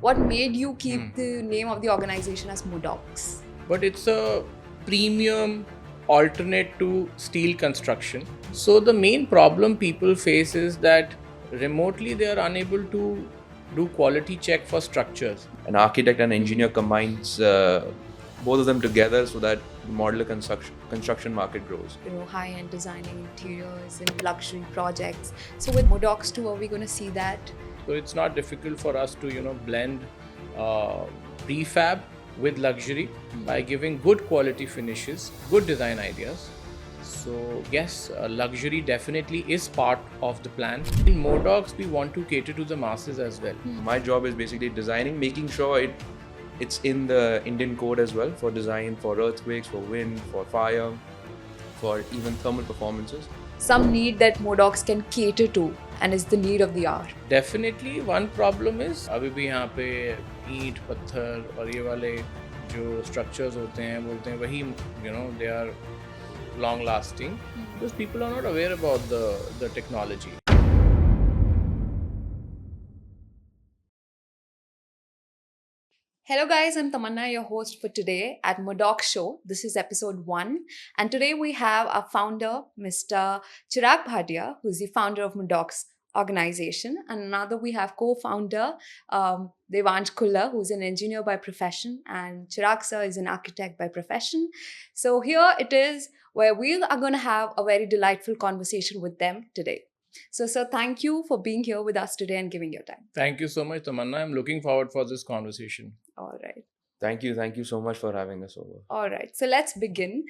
What made you keep the name of the organization as Modox? But it's a premium alternate to steel construction. So the main problem people face is that remotely they are unable to do quality check for structures. An architect and engineer combines both of them together so that the modular construction market grows. High-end designing interiors and luxury projects. So with Modox too, are we going to see that? So it's not difficult for us to blend prefab with luxury by giving good quality finishes, good design ideas. So yes, luxury definitely is part of the plan. In Modox, we want to cater to the masses as well. My job is basically designing, making sure it's in the Indian code as well for design, for earthquakes, for wind, for fire, for even thermal performances. Some need that Modox can cater to and is the need of the hour. Definitely one problem is अभी भी यहाँ पे ईंट पत्थर और ये वाले जो structures होते हैं बोलते हैं वही they are long lasting because people are not aware about the technology. Hello guys, I'm Tamanna, your host for today at Modox Show. This is episode 1 and today we have our founder, Mr. Chirag Bhatia, who's the founder of Modox organization, and another we have co-founder Devnsh Khuller, who's an engineer by profession, and Chirag sir is an architect by profession. So here it is where we are going to have a very delightful conversation with them today. So sir, thank you for being here with us today and giving your time. Thank you so much, Tamanna. I'm looking forward for this conversation. All right. Thank you so much for having us over. All right, so let's begin.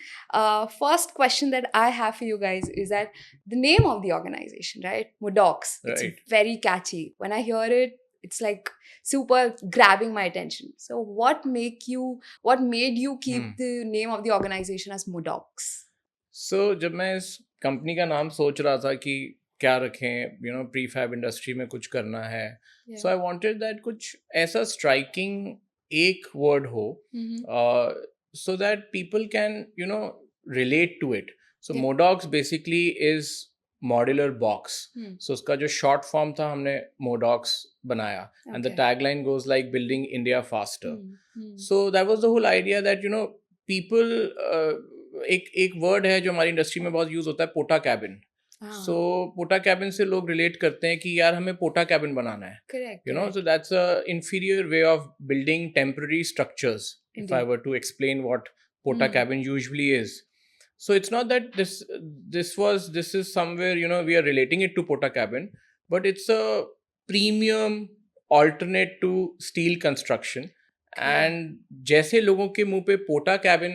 First question that I have for you guys is that the name of the organization, right? Modox. It's Right. very catchy. When I hear it, it's like super grabbing my attention. So what made you keep the name of the organization as Modox? So जब मैं इस company का नाम सोच रहा था कि क्या रखें, प्रीफैब इंडस्ट्री में कुछ करना है, so I wanted that कुछ ऐसा striking एक word हो, so that people can relate to it. So Modox basically is modular box. So उसका जो short form था हमने Modox बनाया, and the tagline goes like building India faster. So that was the whole idea that people एक word है जो हमारी industry में बहुत यूज होता है, पोटा कैबिन. So पोटा कैबिन से लोग रिलेट करते हैं कि यार हमें पोटा कैबिन बनाना है. Correct. So that's a inferior way of building temporary structures. Indeed. If I were to explain what pota cabin usually is. So it's not that this is somewhere we are relating it to pota cabin, but it's a premium alternate to steel construction. And जैसे लोगों के मुंह पे पोटा cabin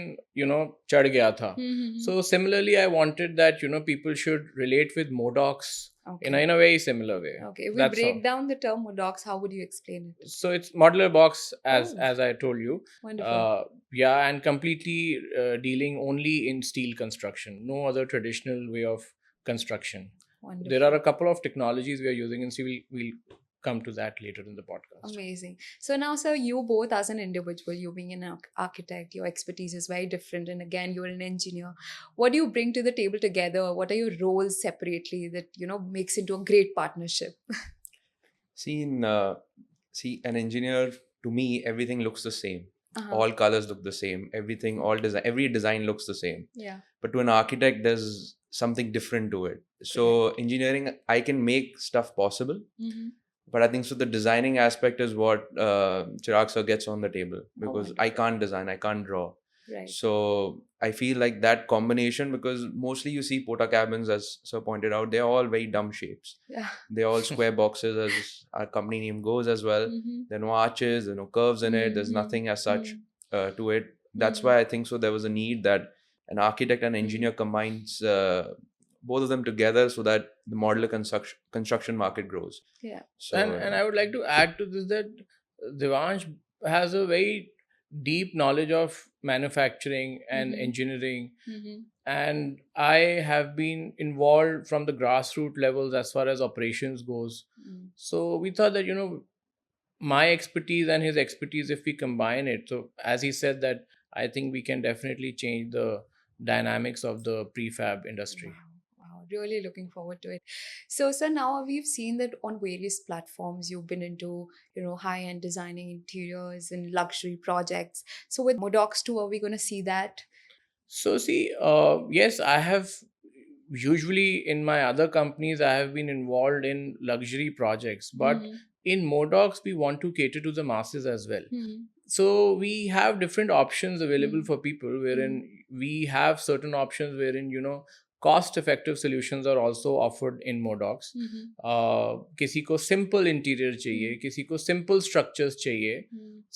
चढ़ गया था, so similarly I wanted that people should relate with Modox in a very similar way. Okay, if we break down the term Modox, how would you explain it? So it's modular box as I told you. Wonderful. And completely dealing only in steel construction, no other traditional way of construction. Wonderful. There are a couple of technologies we are using, and so we'll come to that later in the podcast. Amazing. So now, sir, you both as an individual, you being an architect, your expertise is very different. And again, you're an engineer. What do you bring to the table together? What are your roles separately that, makes into a great partnership? See, an engineer, to me, everything looks the same. All colors look the same. Every design looks the same. Yeah. But to an architect, there's something different to it. So engineering, I can make stuff possible. But I think so the designing aspect is what Chirag sir gets on the table, because I can't design, I can't draw. Right. So I feel like that combination, because mostly you see pota cabins, as sir pointed out, they're all very dumb shapes. Yeah. They're all square boxes, as our company name goes as well. There are no arches, there are no curves in it, there's nothing as such to it. That's why I think so there was a need that an architect and engineer combines both of them together so that the modular construction market grows. Yeah. So, and I would like to add to this that Devnsh has a very deep knowledge of manufacturing and engineering, and I have been involved from the grassroots levels as far as operations goes. So we thought that my expertise and his expertise, if we combine it, so as he said, that I think we can definitely change the dynamics of the prefab industry. Wow, really looking forward to it. So, sir, now we've seen that on various platforms you've been into, high-end designing interiors and luxury projects. So, with Modox too, are we going to see that? So see, yes, I have usually in my other companies I have been involved in luxury projects, but in Modox we want to cater to the masses as well. So we have different options available for people, wherein we have certain options wherein cost effective solutions are also offered in Modox. किसी को simple interior चाहिए, किसी को simple structures चाहिए.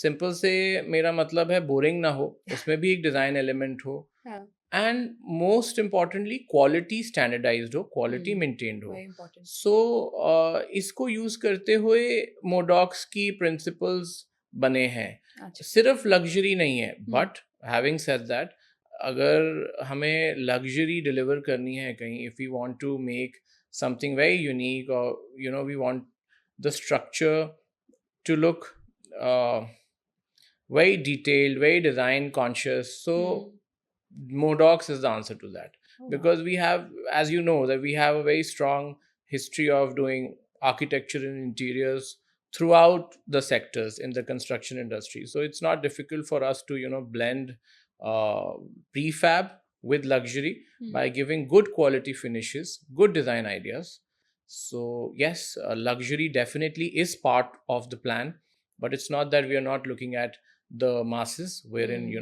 Simple से मेरा मतलब है बोरिंग ना हो, उसमें भी एक डिजाइन एलिमेंट हो, and most importantly quality standardized हो, क्वालिटी मेंटेन्ड हो. सो इसको यूज करते हुए मोडॉक्स की प्रिंसिपल्स बने हैं. सिर्फ लग्जरी नहीं है, बट हैविंग सेड दैट, अगर हमें लग्जरी डिलीवर करनी है कहीं, if we want to make something very unique, or we want the structure to look very detailed, very design conscious, so Modox is the answer to that. Because we have, as you know, that we have a very strong history of doing architecture and interiors throughout the sectors in the construction industry. So it's not difficult for us to blend prefab with luxury by giving good quality finishes, good design ideas. So yes, luxury definitely is part of the plan, but it's not that we are not looking at the masses, wherein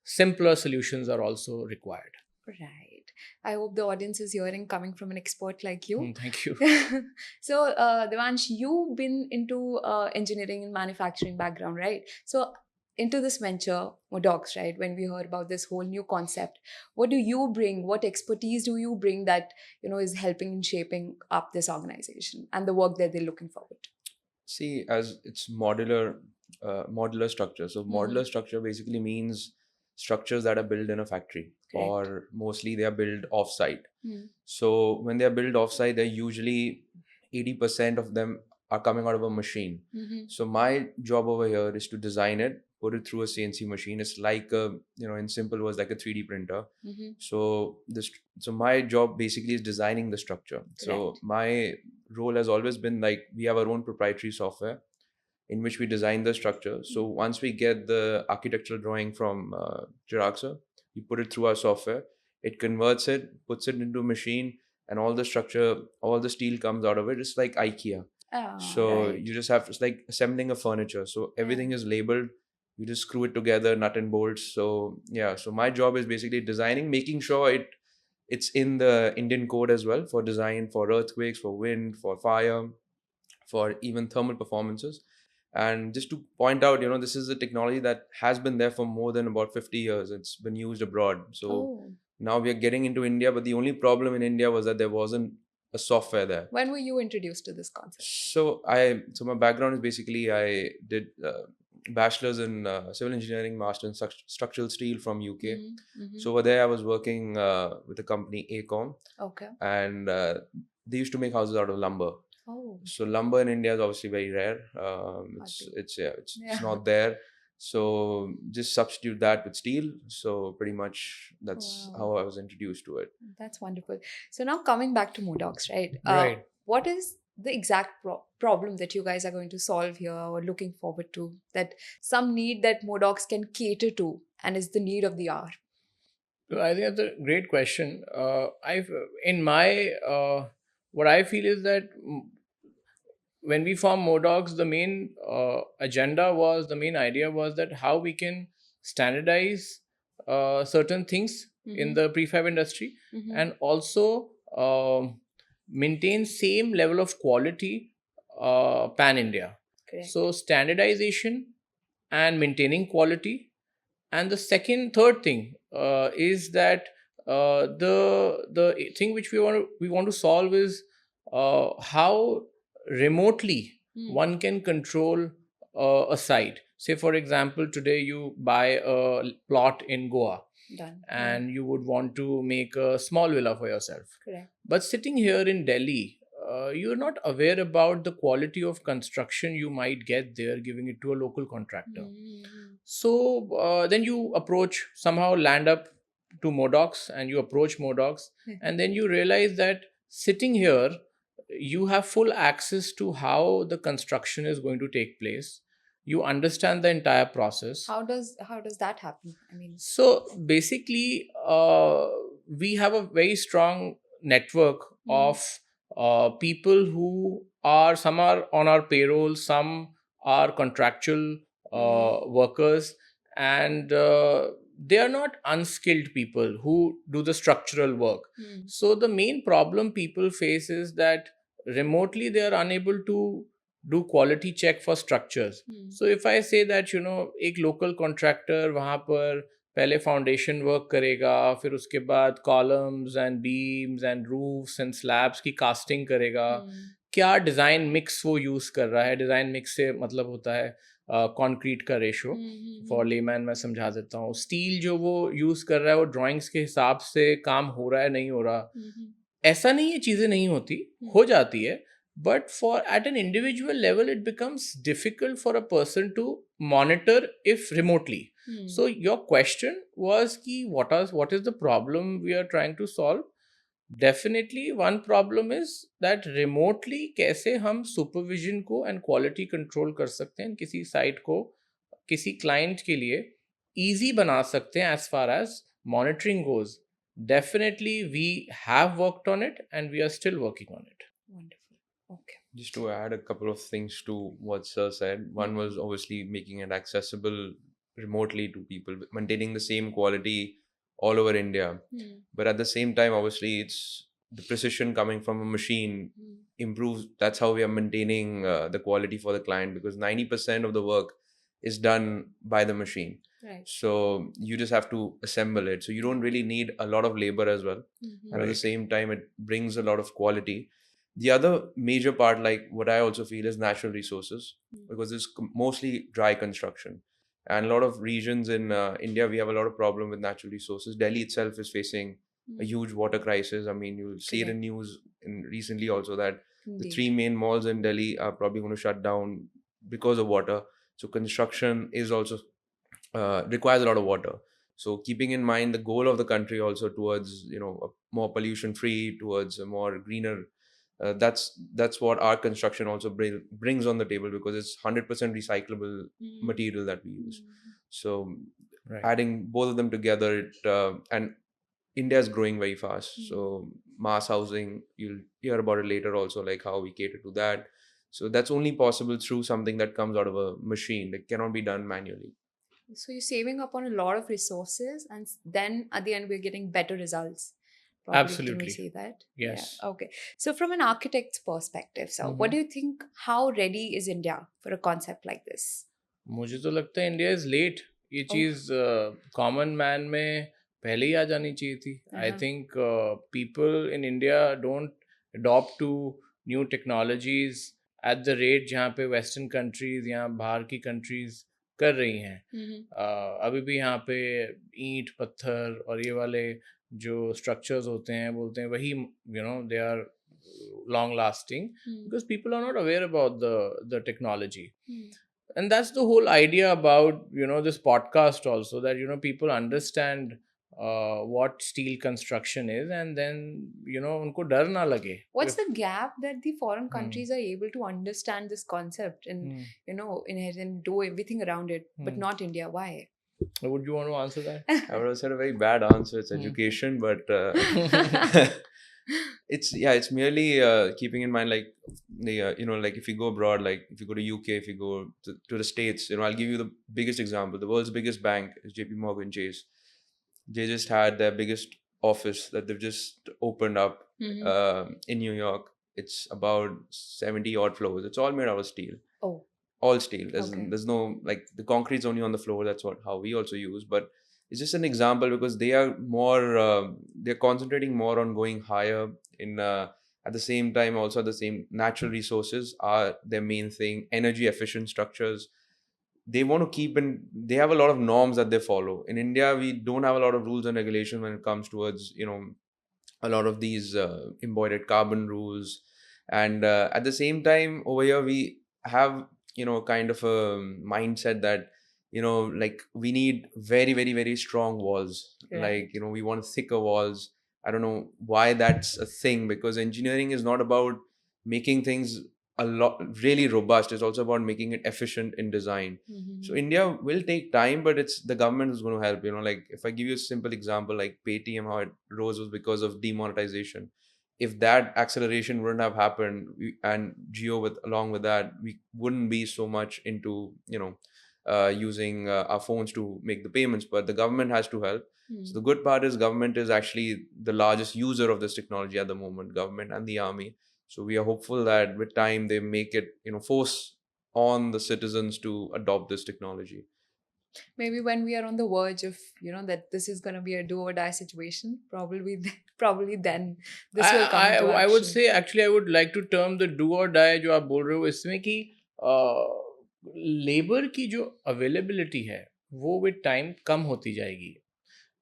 simpler solutions are also required. Right. I hope the audience is hearing coming from an expert like you. Thank you. So, Devnsh, you've been into engineering and manufacturing background, right? So, into this venture, Modox, right? When we heard about this whole new concept, what do you bring? What expertise do you bring that is helping in shaping up this organization and the work that they're looking forward to? See, as it's modular structure. So modular structure basically means structures that are built in a factory. Correct. Or mostly they are built off-site. So when they are built off-site, they're usually 80% of them are coming out of a machine. So my job over here is to design it, put it through a CNC machine. It's like in simple words, like a 3D printer. So my job basically is designing the structure. So my role has always been like, we have our own proprietary software in which we design the structure. So once we get the architectural drawing from Chirag sir, we put it through our software. It converts it, puts it into a machine, and all the structure, all the steel comes out of it. It's like IKEA. So you just have, it's like assembling a furniture. So everything is labeled. You just screw it together, nut and bolts. So yeah, so my job is basically designing, making sure it's in the Indian code as well, for design, for earthquakes, for wind, for fire, for even thermal performances. And just to point out, this is a technology that has been there for more than about 50 years. It's been used abroad. So now we are getting into India, but the only problem in India was that there wasn't a software there. When were you introduced to this concept? So my background is basically, I did bachelor's in civil engineering, master in structural steel from UK. So over there I was working with a company, Acom. Okay. And they used to make houses out of lumber. So lumber in India is obviously very rare. It's not there. So just substitute that with steel. So pretty much that's how I was introduced to it. That's wonderful. So now coming back to Modox, right? Right. What is the exact problem that you guys are going to solve here or looking forward to? That some need that Modox can cater to and is the need of the hour? I think that's a great question. What I feel is that when we formed Modox, the main idea was that how we can standardize certain things in the prefab industry, and also maintain same level of quality pan India. So standardization and maintaining quality, and the third thing is that the thing which we want to solve is how remotely one can control a site. Say for example, today you buy a plot in Goa. Done. And you would want to make a small villa for yourself. Correct. But sitting here in Delhi, you're not aware about the quality of construction you might get there, giving it to a local contractor. So then you land up to Modox and you approach Modox, and then you realize that sitting here, you have full access to how the construction is going to take place. You understand the entire process. How does that happen? I mean, So basically, we have a very strong network of people who are, some are on our payroll, some are contractual workers, and they are not unskilled people who do the structural work. So the main problem people face is that remotely they are unable to do quality check for structures. So if I say that, एक local contractor वहाँ पर पहले foundation work करेगा, फिर उसके बाद columns and beams and roofs and slabs की casting करेगा, क्या डिज़ाइन मिक्स वो यूज़ कर रहा है, डिज़ाइन मिक्स से मतलब होता है कंक्रीट का रेशो, फॉर लेमैन मैं समझा देता हूँ, स्टील जो वो यूज़ कर रहा है वो ड्राइंग्स के हिसाब से काम हो रहा है नहीं हो रहा, ऐसा नहीं है चीज़ें नहीं होती, हो जाती है, but for at an individual level it becomes difficult for a person to monitor if remotely. So your question was ki what is the problem we are trying to solve? Definitely one problem is that remotely कैसे हम supervision को and quality control कर सकते हैं, किसी site को किसी client के लिए easy बना सकते हैं as far as monitoring goes. Definitely we have worked on it and we are still working on it. Wonderful. Okay. Just to add a couple of things to what Sir said. One was obviously making it accessible remotely to people, maintaining the same quality all over India. But at the same time, obviously, it's the precision coming from a machine improves. That's how we are maintaining the quality for the client, because 90% of the work is done by the machine. Right. So you just have to assemble it. So you don't really need a lot of labor as well. And at the same time, it brings a lot of quality. The other major part, like what I also feel, is natural resources, because it's mostly dry construction. And a lot of regions in India, we have a lot of problem with natural resources. Delhi itself is facing a huge water crisis. I mean, you'll see it in news recently also that the 3 main malls in Delhi are probably going to shut down because of water. So construction is also requires a lot of water. So keeping in mind the goal of the country also towards, a more pollution free, towards a more greener, that's what our construction also brings on the table, because it's 100% recyclable material that we use. So adding both of them together, and India is growing very fast. So mass housing, you'll hear about it later also, like how we cater to that. So that's only possible through something that comes out of a machine. That cannot be done manually. So you're saving up on a lot of resources, and then at the end we're getting better results. Probably. Absolutely. Can we say that? Yes. Yeah. Okay. So from an architect's perspective, so what do you think, how ready is India for a concept like this? मुझे तो लगता है India is late. ये चीज़ common man में पहले ही आ जानी चाहिए थी. I think people in India don't adopt to new technologies at the rate जहाँ पे वेस्टर्न कंट्रीज या बाहर की कंट्रीज कर रही हैं. अभी भी यहाँ पे ईंट पत्थर और ये वाले जो स्ट्रक्चर्स होते हैं बोलते हैं वही they are long lasting because people are not aware about the technology. And that's the whole idea about this podcast also, that people understand what steel construction is, and then unko dar na lage. What's the gap that the foreign countries are able to understand this concept and inherit and do everything around it, but not India? Why? Would you want to answer that? I would have said a very bad answer. It's education, but it's merely keeping in mind, like like if you go abroad, like if you go to UK, if you go to the States, I'll give you the biggest example. The world's biggest bank is JP Morgan Chase. They just had their biggest office that they've just opened up in New York. It's about 70 odd floors. It's all made out of steel. Oh. All steel. There's no, like, the concrete's only on the floor. That's how we also use. But it's just an example, because they are more they're concentrating more on going higher in at the same time. Also, the same natural resources are their main thing. Energy efficient structures. They want to keep in. They have a lot of norms that they follow. In India, we don't have a lot of rules and regulations when it comes towards a lot of these embodied carbon rules. And at the same time, over here we have kind of a mindset that like we need very, very, very strong walls. Right. Like, we want thicker walls. I don't know why that's a thing, because engineering is not about making things a lot really robust. It's also about making it efficient in design. So India will take time, but it's the government who's going to help. Like if I give you a simple example, like Paytm, how it rose was because of demonetization. If that acceleration wouldn't have happened, and Geo with along with that, we wouldn't be so much into using our phones to make the payments. But the government has to help. So the good part is government is actually the largest user of this technology at the moment, government and the army. So we are hopeful that with time they make it, force on the citizens to adopt this technology. Maybe when we are on the verge of, that this is going to be a do or die situation, probably then this will come into I would action. say actually I would like to term the do or die जो आप बोल रहे हो इसमें कि labour की जो availability है वो विद टाइम कम होती जाएगी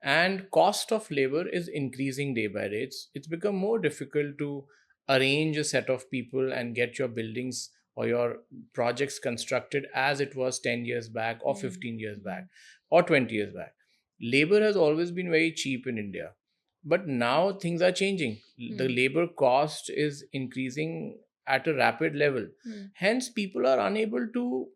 and cost of labor is increasing day by day. It's become more difficult to arrange a set of people and get your buildings or your projects constructed as it was 10 years back or 15 years back or 20 years back. Labor has always been very cheap in India, but now things are changing. The labor cost is increasing at a rapid level. Hence people are unable to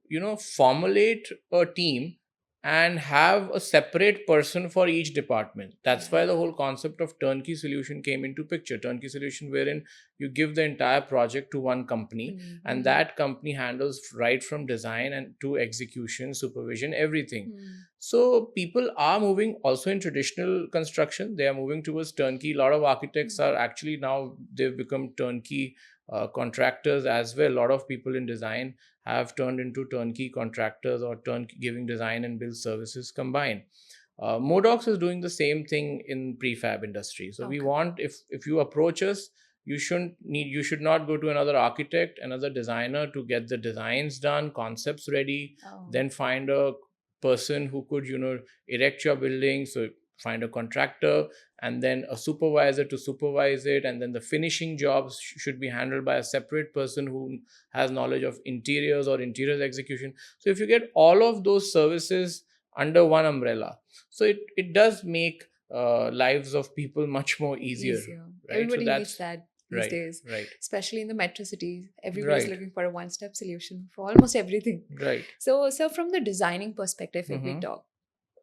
formulate a team and have a separate person for each department. That's why the whole concept of turnkey solution came into picture. Turnkey solution wherein you give the entire project to one company and that company handles right from design and to execution, supervision, everything. So people are moving also in traditional construction. They are moving towards turnkey. A lot of architects are actually now they've become turnkey contractors as well. A lot of people in design have turned into turnkey contractors or giving design and build services combined. Modox is doing the same thing in prefab industry. So we want, if you approach us, you should not go to another architect, another designer to get the designs done, concepts ready, then find a person who could erect your building. So find a contractor and then a supervisor to supervise it, and then the finishing jobs should be handled by a separate person who has knowledge of interiors or interiors execution. So if you get all of those services under one umbrella, so it does make lives of people much more easier. Right? Everybody so needs that these days, right, especially in the metro cities. Everybody's Right. looking for a one-step solution for almost everything. right. So from the designing perspective, if we talk,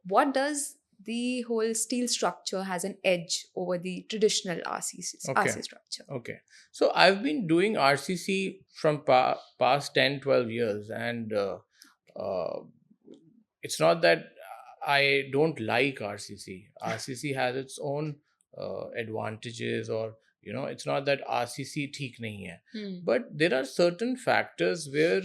what does the whole steel structure has an edge over the traditional RC structure? Okay. So I've been doing RCC from past 10, 12 years, and uh, it's not that I don't like RCC. RCC has its own advantages, or it's not that RCC theek nahi hai. But there are certain factors where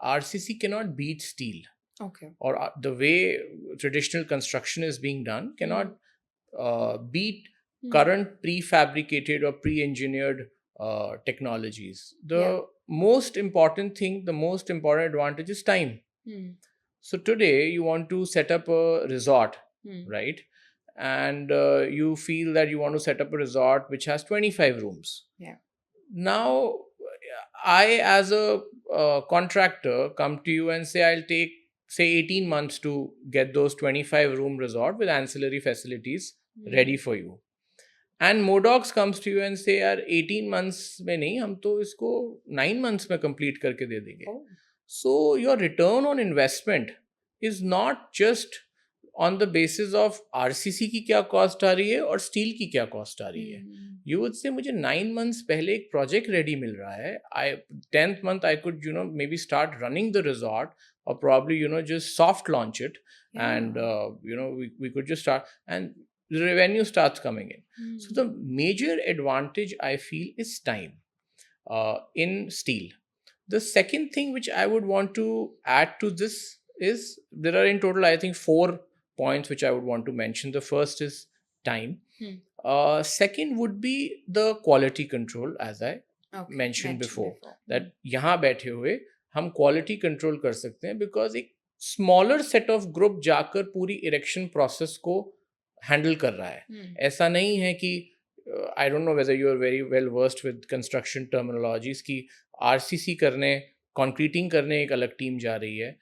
RCC cannot beat steel. Okay. Or the way traditional construction is being done cannot beat current prefabricated or pre-engineered technologies. The most important thing, the most important advantage is time. So today you want to set up a resort, right? And you feel that you want to set up a resort which has 25 rooms. Yeah. Now, I as a contractor come to you and say I'll take say 18 months to get those 25 room resort with ancillary facilities ready for you. And Modox comes to you and say यार 18 months में नहीं, हम तो इसको 9 months में complete करके दे देंगे. So your return on investment is not just on the basis of RCC की क्या cost आ रही है और steel की क्या cost आ रही है. You would say मुझे 9 months पहले एक project ready मिल रहा है. 10th month I could maybe start running the resort, or probably just soft launch it, and we could just start, and the revenue starts coming in. So the major advantage I feel is time in steel. The second thing which I would want to add to this is there are in total I think 4 points which I would want to mention. The first is time. Second would be the quality control, as I mentioned before. That यहाँ बैठे हुए हम quality control कर सकते हैं, because एक smaller set of group जाकर पूरी erection process को handle कर रहा है. ऐसा नहीं है कि I don't know whether you are very well versed with construction terminologies कि RCC करने, concreting करने एक अलग team जा रही है,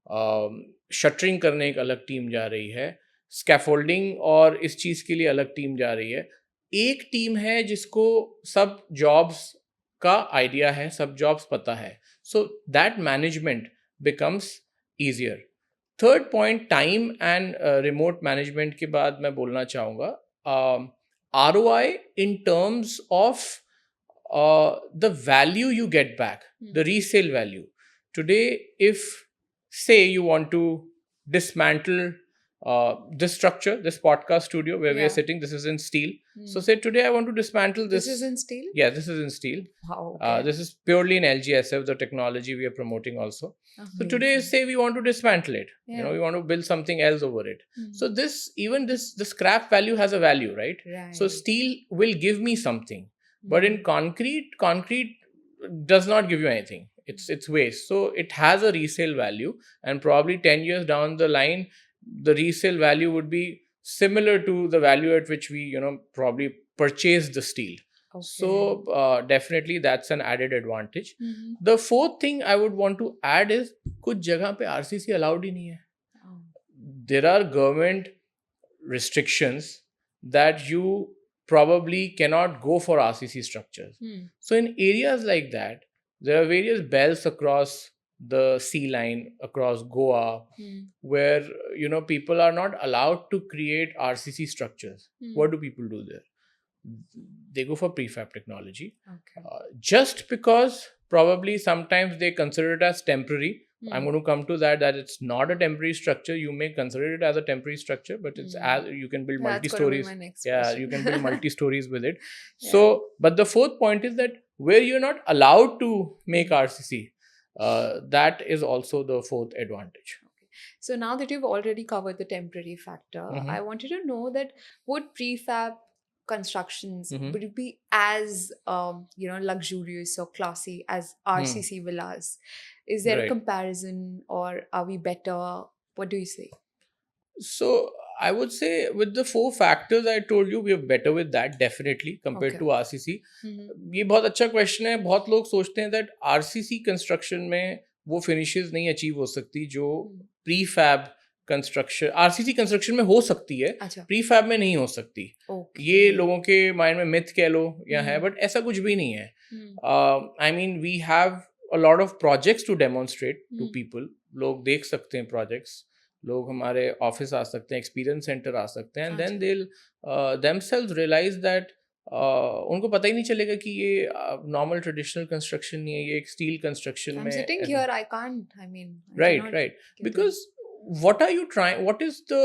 शटरिंग करने एक अलग टीम जा रही है, स्कैफोल्डिंग और इस चीज़ के लिए अलग टीम जा रही है. एक टीम है जिसको सब जॉब्स का आइडिया है, सब जॉब्स पता है. So that management becomes easier. Third point, time and remote management के बाद मैं बोलना चाहूँगा ROI in terms of the value you get back, the resale value. Today, if say you want to dismantle this structure, this podcast studio where we are sitting, this is in steel. So say today I want to dismantle this. This is in steel? Yeah, this is in steel. Wow, okay. This is purely in LGSF, the technology we are promoting also. So today, say we want to dismantle it. You know, we want to build something else over it. So this, even this, the scrap value has a value, right? So steel will give me something. But in concrete does not give you anything. It's waste. So it has a resale value, and probably 10 years down the line, the resale value would be similar to the value at which we, probably purchased the steel. Okay. So definitely that's an added advantage. The fourth thing I would want to add is कुछ जगह पे RCC allowed ही नहीं है. There are government restrictions that you probably cannot go for RCC structures. So in areas like that, there are various belts across the sea line, across Goa, where people are not allowed to create RCC structures. What do people do there? They go for prefab technology. Okay. Just because probably sometimes they consider it as temporary. I'm going to come to that it's not a temporary structure. You may consider it as a temporary structure, but it's as you can build multi-stories. You can build multi-stories with it. So, but the fourth point is that where you're not allowed to make RCC, that is also the fourth advantage. Okay. So now that you've already covered the temporary factor, I wanted to know that would prefab constructions would it be as luxurious or classy as RCC villas? Is there a comparison, or are we better? What do you say? So I would say with the 4 factors I told you, we are better with that definitely compared to RCC. ये बहुत अच्छा question है. बहुत लोग सोचते हैं that RCC construction में वो finishes नहीं achieve हो सकती जो prefab कंस्ट्रक्शन RCC कंस्ट्रक्शन में हो सकती है. प्रीफैब में नहीं हो सकती. ये लोगों के माइंड में मिथ कह लो या है, बट ऐसा कुछ भी नहीं है. I mean we have a lot of projects to demonstrate to people. लोग देख सकते हैं प्रोजेक्ट्स, लोग हमारे ऑफिस आ सकते हैं, एक्सपीरियंस सेंटर आ सकते हैं, and then they themselves realise that उनको पता ही नहीं चलेगा कि ये नॉर्मल ट्रेडिशनल कंस्ट्रक्शन नहीं है, ये एक स्टील कंस्ट्रक्शन में. Right because what is the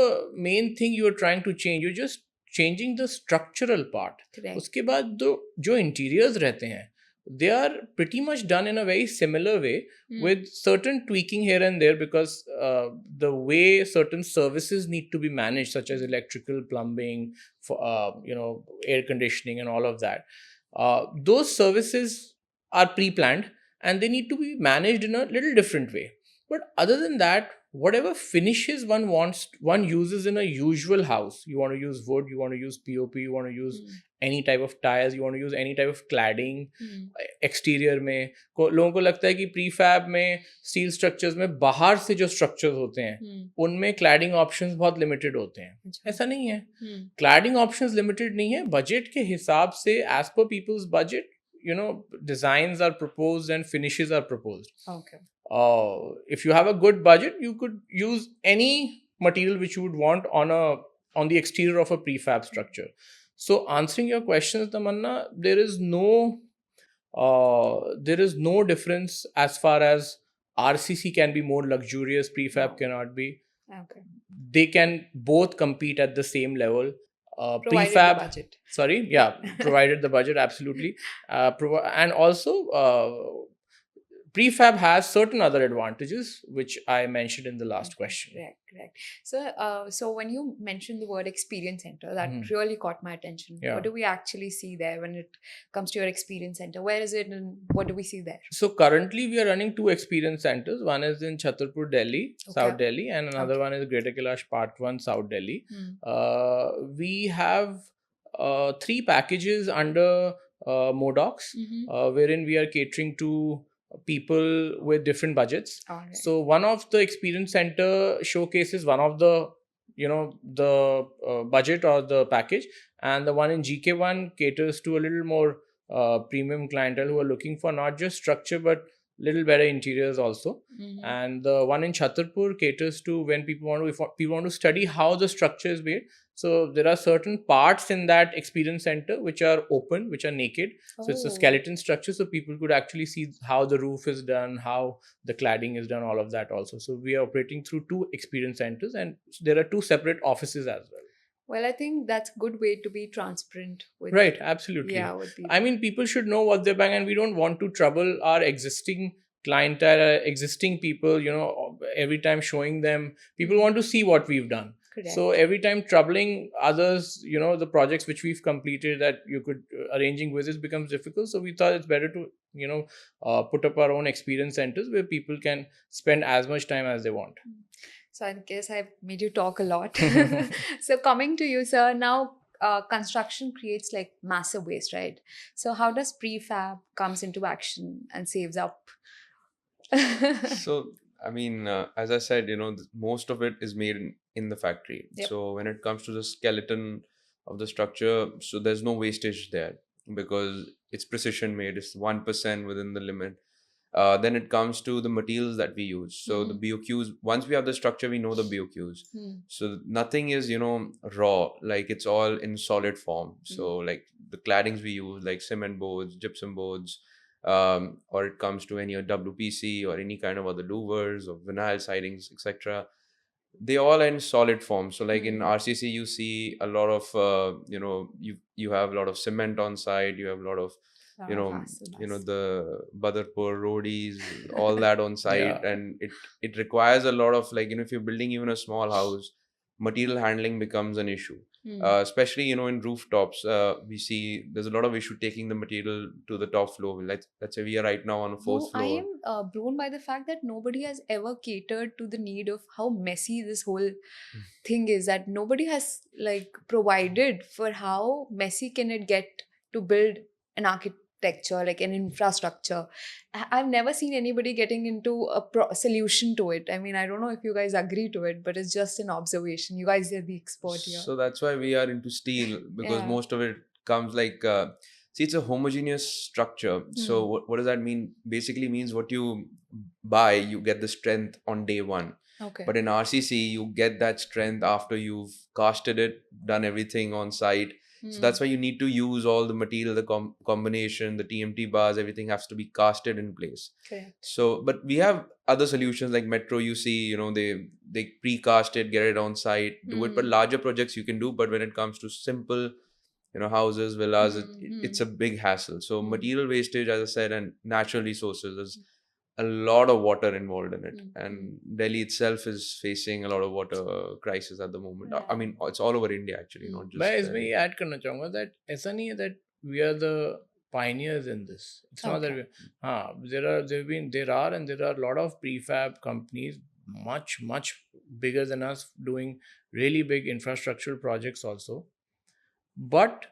main thing you are trying to change? You're just changing the structural part. Correct. उसके बाद जो interiors रहते हैं, they are pretty much done in a very similar way with certain tweaking here and there, because the way certain services need to be managed, such as electrical, plumbing, for air conditioning and all of that, those services are pre-planned and they need to be managed in a little different way. But other than that, whatever finishes one uses in a usual house, you want to use wood, you want to use POP, you want to use any type of tiles, you want to use any type of cladding. Exterior में लोगों को लगता है कि prefab में steel structures में बाहर से जो स्ट्रक्चर्स होते हैं उनमें क्लैडिंग ऑप्शंस बहुत लिमिटेड होते हैं. ऐसा नहीं है. क्लैडिंग ऑप्शंस लिमिटेड नहीं है. बजट के हिसाब से, as per people's budget, designs are proposed and finishes are proposed. Okay. If you have a good budget, you could use any material which you would want on the exterior of a prefab structure. So answering your questions, Tamanna, there is no difference as far as RCC can be more luxurious, prefab cannot be. Okay. They can both compete at the same level. Provided prefab, the budget. Sorry, yeah, provided the budget, absolutely. And also prefab has certain other advantages which I mentioned in the last question. Correct. So when you mentioned the word experience center, that really caught my attention. Yeah. What do we actually see there when it comes to your experience center? Where is it and what do we see there? So currently we are running 2 experience centers. One is in Chhatarpur, Delhi, South Delhi, and another one is Greater Kailash Part 1, South Delhi. We have 3 packages under Modox, wherein we are catering to people with different budgets. All right. So one of the experience center showcases one of the the budget or the package, and the one in GK1 caters to a little more premium clientele who are looking for not just structure but little better interiors also. And the one in Chhatarpur caters to when people want to, if people want to study how the structure is made. So there are certain parts in that experience center which are open, which are naked. So it's a skeleton structure, so people could actually see how the roof is done, how the cladding is done, all of that also. So we are operating through 2 experience centers, and there are 2 separate offices as well. Well, I think that's a good way to be transparent with. Right, absolutely. Yeah, with people. I mean, people should know what they're buying, and we don't want to trouble our existing clientele, existing people, every time showing them. People want to see what we've done. Correct. So every time troubling others, the projects which we've completed that you could arranging visits becomes difficult. So we thought it's better to, put up our own experience centers where people can spend as much time as they want. So I guess I've made you talk a lot. So coming to you, sir, now construction creates like massive waste, right? So how does prefab comes into action and saves up? So, I mean, as I said, most of it is made in the factory. Yep. So when it comes to the skeleton of the structure, so there's no wastage there because it's precision made. It's 1% within the limit. Then it comes to the materials that we use. So the BOQs, once we have the structure, we know the BOQs. So nothing is, raw, like it's all in solid form. So like the claddings we use, like cement boards, gypsum boards, or it comes to any WPC or any kind of other louvers or vinyl sidings, etc. They all are in solid form. So like in RCC, you see a lot of, you have a lot of cement on site, you have a lot of the Badarpur roadies, all that on site. Yeah. And it requires a lot of if you're building even a small house, material handling becomes an issue. Especially in rooftops, we see there's a lot of issue taking the material to the top floor. Let's say we are right now on a 4th floor. I am blown by the fact that nobody has ever catered to the need of how messy this whole thing is, that nobody has provided for how messy can it get to build an architecture, like an infrastructure. I've never seen anybody getting into a solution to it. I mean, I don't know if you guys agree to it, but it's just an observation. You guys are the expert here. So that's why we are into steel, because most of it comes see, it's a homogeneous structure. So what does that mean? Basically means what you buy, you get the strength on day one. Okay. But in RCC, you get that strength after you've casted it, done everything on site. So that's why you need to use all the material, the combination, the TMT bars, everything has to be casted in place. Correct. So, but we have other solutions like Metro, you see, they pre-cast it, get it on site, do it. But larger projects you can do. But when it comes to simple, houses, villas, it's a big hassle. So material wastage, as I said, and natural resources, there's a lot of water involved in it. And Delhi itself is facing a lot of water crisis at the moment. I mean, it's all over India actually, not just. मैं इसमें add करना चाहूँगा that ऐसा नहीं है that we are the pioneers in this. It's not that there are a lot of prefab companies much bigger than us doing really big infrastructural projects also. But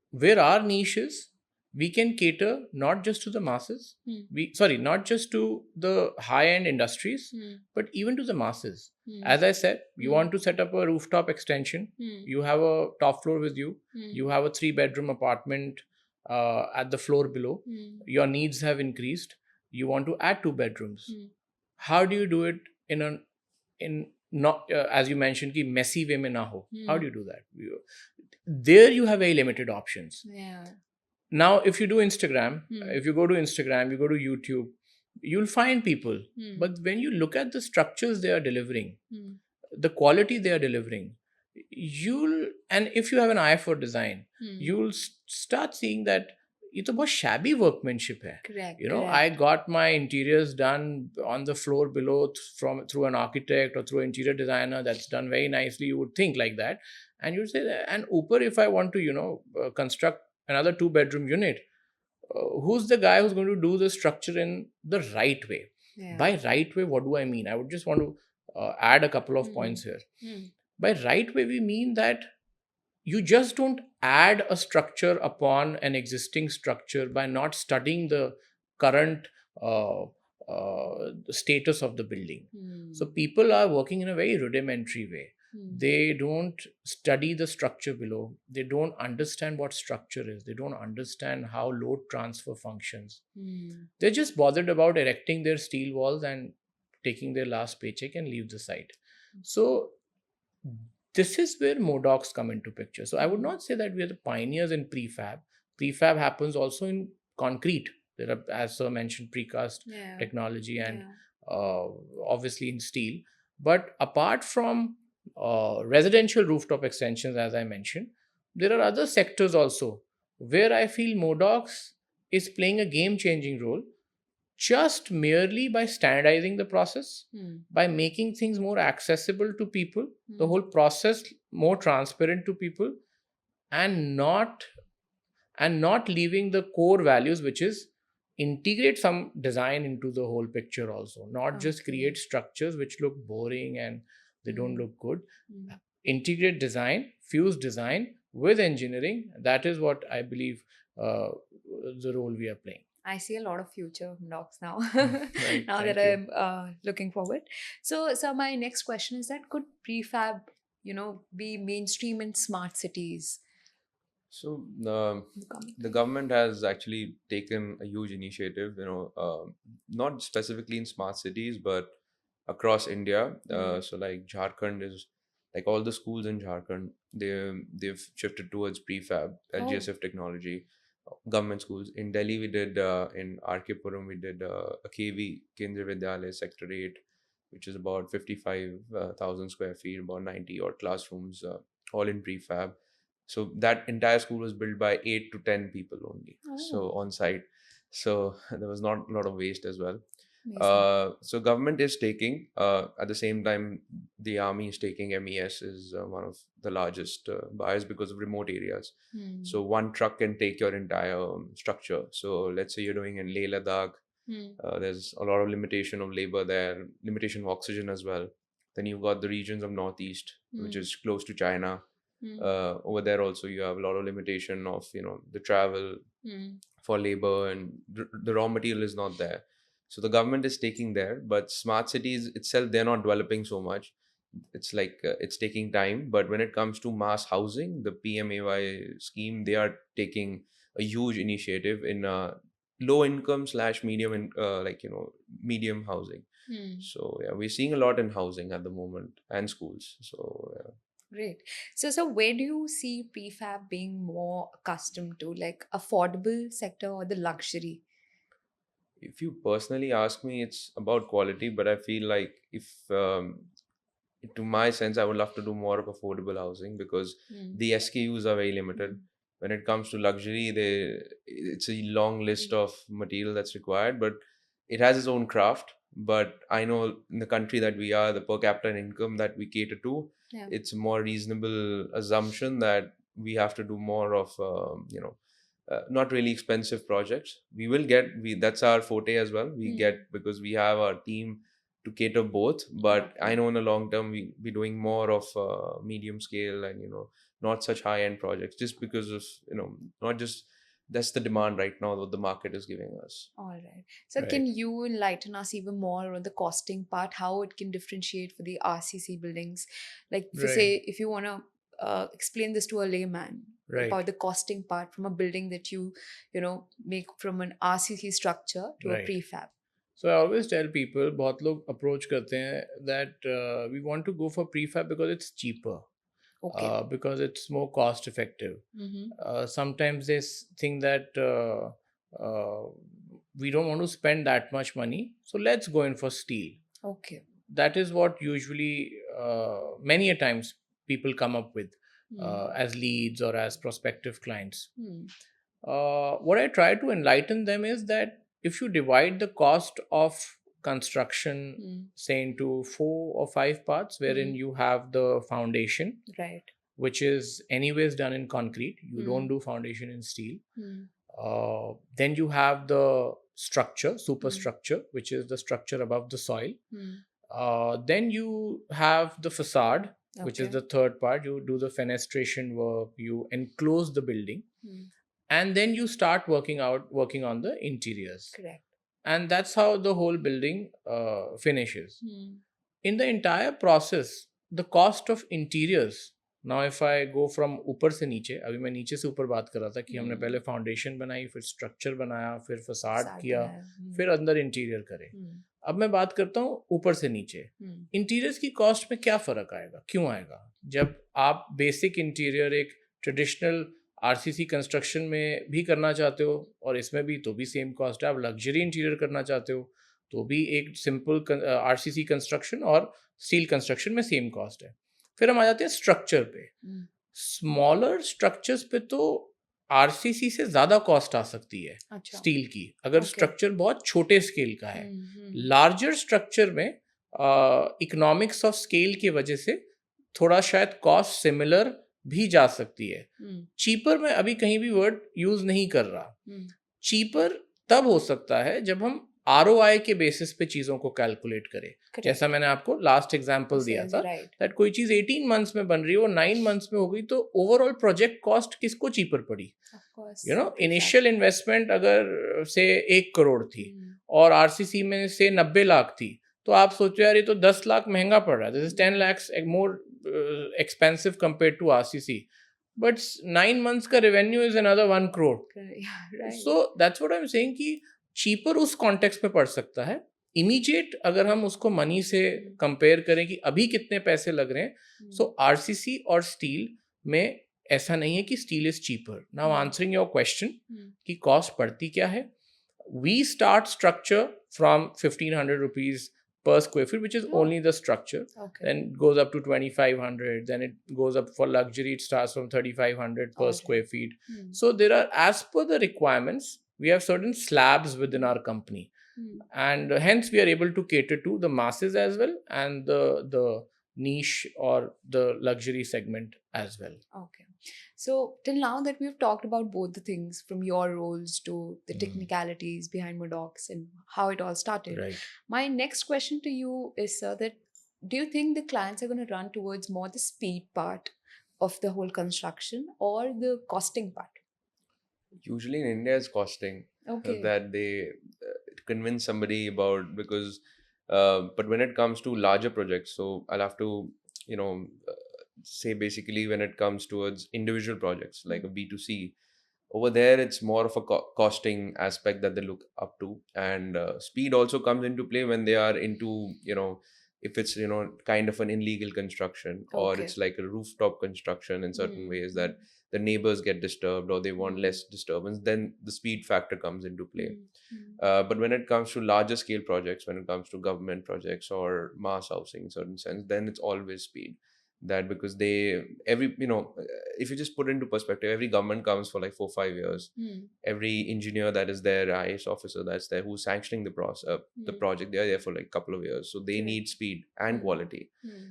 where our niche is, we can cater not just to the masses, not just to the high-end industries, but even to the masses. As I said, you want to set up a rooftop extension, you have a top floor with you, you have a 3-bedroom apartment at the floor below, your needs have increased, you want to add 2 bedrooms. How do you do it in not as you mentioned ki messy way mein na ho? How do you do that? There you have very limited options. Now if you do Instagram, if you go to Instagram, you go to YouTube, you'll find people. But when you look at the structures they are delivering, the quality they are delivering, and if you have an eye for design, you'll start seeing that ये तो बहुत shabby workmanship है. Correct. I got my interiors done on the floor below through an architect or through an interior designer. That's done very nicely. You would think like that, and you'd say that. And upar, if I want to construct another 2-bedroom unit, who's the guy who's going to do the structure in the right way? By right way, what do I mean? I would just want to add a couple of points here. By right way, we mean that you just don't add a structure upon an existing structure by not studying the current the status of the building. So people are working in a very rudimentary way. They don't study the structure below. They don't understand what structure is. They don't understand how load transfer functions. They're just bothered about erecting their steel walls and taking their last paycheck and leave the site. So this is where Modox come into picture. So I would not say that we are the pioneers in prefab. Prefab happens also in concrete. There are, as Sir mentioned, precast technology and obviously in steel. But apart from residential rooftop extensions, as I mentioned, there are other sectors also where I feel Modox is playing a game-changing role just merely by standardizing the process, by making things more accessible to people, the whole process more transparent to people, and not leaving the core values, which is integrate some design into the whole picture also, not just create structures which look boring and they don't look good. Integrate design, fuse design with engineering. That is what I believe the role we are playing. I see a lot of future docs now. Right, now thank that you. I'm looking forward. So my next question is that could prefab, be mainstream in smart cities? So the government has actually taken a huge initiative, not specifically in smart cities, but across India. So like Jharkhand is like all the schools in Jharkhand, they've shifted towards prefab, LGSF technology. Government schools in Delhi, we did in RK Puram, we did a KV, Kendriya Vidyalaya Sector 8, which is about 55,000 square feet, about 90 odd classrooms, all in prefab. So that entire school was built by 8 to 10 people only, so on site. So there was not a lot of waste as well. So government is taking, at the same time the army is taking. MES is one of the largest buyers because of remote areas. So one truck can take your entire structure. So let's say you're doing in Leh Ladakh, there's a lot of limitation of labor there, limitation of oxygen as well. Then you've got the regions of Northeast, which is close to China. Over there also you have a lot of limitation of the travel for labor, and the raw material is not there. So the government is taking there, but smart cities itself, they're not developing so much. It's like it's taking time. But when it comes to mass housing, the PMAY scheme, they are taking a huge initiative in low income slash medium and medium housing. So yeah, we're seeing a lot in housing at the moment and schools. So yeah. Great. So where do you see prefab being more accustomed to, like affordable sector or the luxury? If you personally ask me, it's about quality, but I feel like if to my sense, I would love to do more of affordable housing because the SKUs are very limited. When it comes to luxury, it's a long list of material that's required, but it has its own craft. But I know in the country that we are, the per capita income that we cater to, it's a more reasonable assumption that we have to do more of, not really expensive projects. We will get, that's our forte as well. We get, because we have our team to cater both, but I know in the long term we be doing more of medium scale and not such high end projects, just because of not just that's the demand right now what the market is giving us. All right. So Right. can you enlighten us even more on the costing part, how it can differentiate for the RCC buildings? Like if you Right. say, if you want to explain this to a layman Right. about the costing part from a building that you make from an RCC structure to a Right. prefab. So I always tell people, बहुत लोग approach करते हैं that we want to go for prefab because it's cheaper, Okay. because it's more cost effective. Sometimes they think that we don't want to spend that much money, so let's go in for steel. Okay. That is what usually many a times people come up with as leads or as prospective clients. What I try to enlighten them is that if you divide the cost of construction, say into 4 or 5 parts, wherein you have the foundation, Right. which is anyways done in concrete, you don't do foundation in steel. Then you have the structure, superstructure, which is the structure above the soil. Then you have the facade, which is Okay. the third part. You do the fenestration work, you enclose the building, and then you start working on the interiors. Correct. and that's how the whole building finishes. In the entire process, the cost of interiors, now if I go from ऊपर से नीचे, अभी मैं नीचे से ऊपर बात कर रहा था कि हमने पहले फाउंडेशन बनाई, फिर स्ट्रक्चर बनाया, फिर फसाड किया, फिर अंदर इंटीरियर करे. अब मैं बात करता हूँ ऊपर से नीचे. इंटीरियर्स की कॉस्ट में क्या फर्क आएगा, क्यों आएगा? जब आप बेसिक इंटीरियर एक ट्रेडिशनल आरसीसी कंस्ट्रक्शन में भी करना चाहते हो और इसमें भी, तो भी सेम कॉस्ट है. आप लग्जरी इंटीरियर करना चाहते हो तो भी एक सिंपल आरसीसी कंस्ट्रक्शन और स्टील कंस्ट्रक्शन में सेम कॉस्ट है. फिर हम आ जाते हैं स्ट्रक्चर पे. स्मॉलर स्ट्रक्चर्स पे तो आरसीसी से ज्यादा कॉस्ट आ सकती है स्टील की, अगर स्ट्रक्चर बहुत छोटे स्केल का है. लार्जर स्ट्रक्चर में इकोनॉमिक्स ऑफ स्केल की वजह से थोड़ा शायद कॉस्ट सिमिलर भी जा सकती है. चीपर में अभी कहीं भी वर्ड यूज नहीं कर रहा. चीपर तब हो सकता है जब हम ROI के बेसिस पे चीजों को कैलकुलेट करें. जैसा मैंने आपको लास्ट एग्जांपल दिया था, दैट कोई चीज 18 मंथ्स में बन रही हो, 9 मंथ्स में हो गई, तो ओवरऑल प्रोजेक्ट कॉस्ट किसको चीपर पड़ी? इनिशियल इन्वेस्टमेंट अगर से 1 करोड़ थी और आरसीसी में से 90 लाख थी, तो आप सोचो यार ये तो 10 लाख महंगा पड़ रहा है. This is 10 lakhs more expensive compare to RCC, but 9 months का revenue is another 1 crore. So that's what I am saying कि चीपर उस कॉन्टेक्स्ट में पड़ सकता है. इमीडिएट अगर हम उसको मनी से कंपेयर करें कि अभी कितने पैसे लग रहे हैं, सो आरसीसी और स्टील में ऐसा नहीं है कि steel is cheaper. Now answering your question कि कॉस्ट पड़ती क्या है, we start structure from 1500 rupees per square feet, which is only the structure. Then it goes up to 2500, then it goes up for luxury, it starts from 3500 per square feet. So there are, as per the requirements, we have certain slabs within our company, and hence we are able to cater to the masses as well, and the niche or the luxury segment as well. Okay. So till now that we've talked about both the things, from your roles to the technicalities behind Modox and how it all started. Right. My next question to you is, sir, that do you think the clients are going to run towards more the speed part of the whole construction or the costing part? Usually in India, it's costing. That they convince somebody about, because but when it comes to larger projects, so I'll have to say basically when it comes towards individual projects like a B2C, over there it's more of a costing aspect that they look up to, and speed also comes into play when they are into if it's kind of an illegal construction, or it's like a rooftop construction in certain ways that the neighbors get disturbed or they want less disturbance, then the speed factor comes into play. But when it comes to larger scale projects, when it comes to government projects or mass housing in certain sense, then it's always speed. That because if you just put into perspective, every government comes for like 4-5 years. Every engineer that is there, IAS officer that's there, who's sanctioning the the project, they are there for like a couple of years, so they need speed and quality.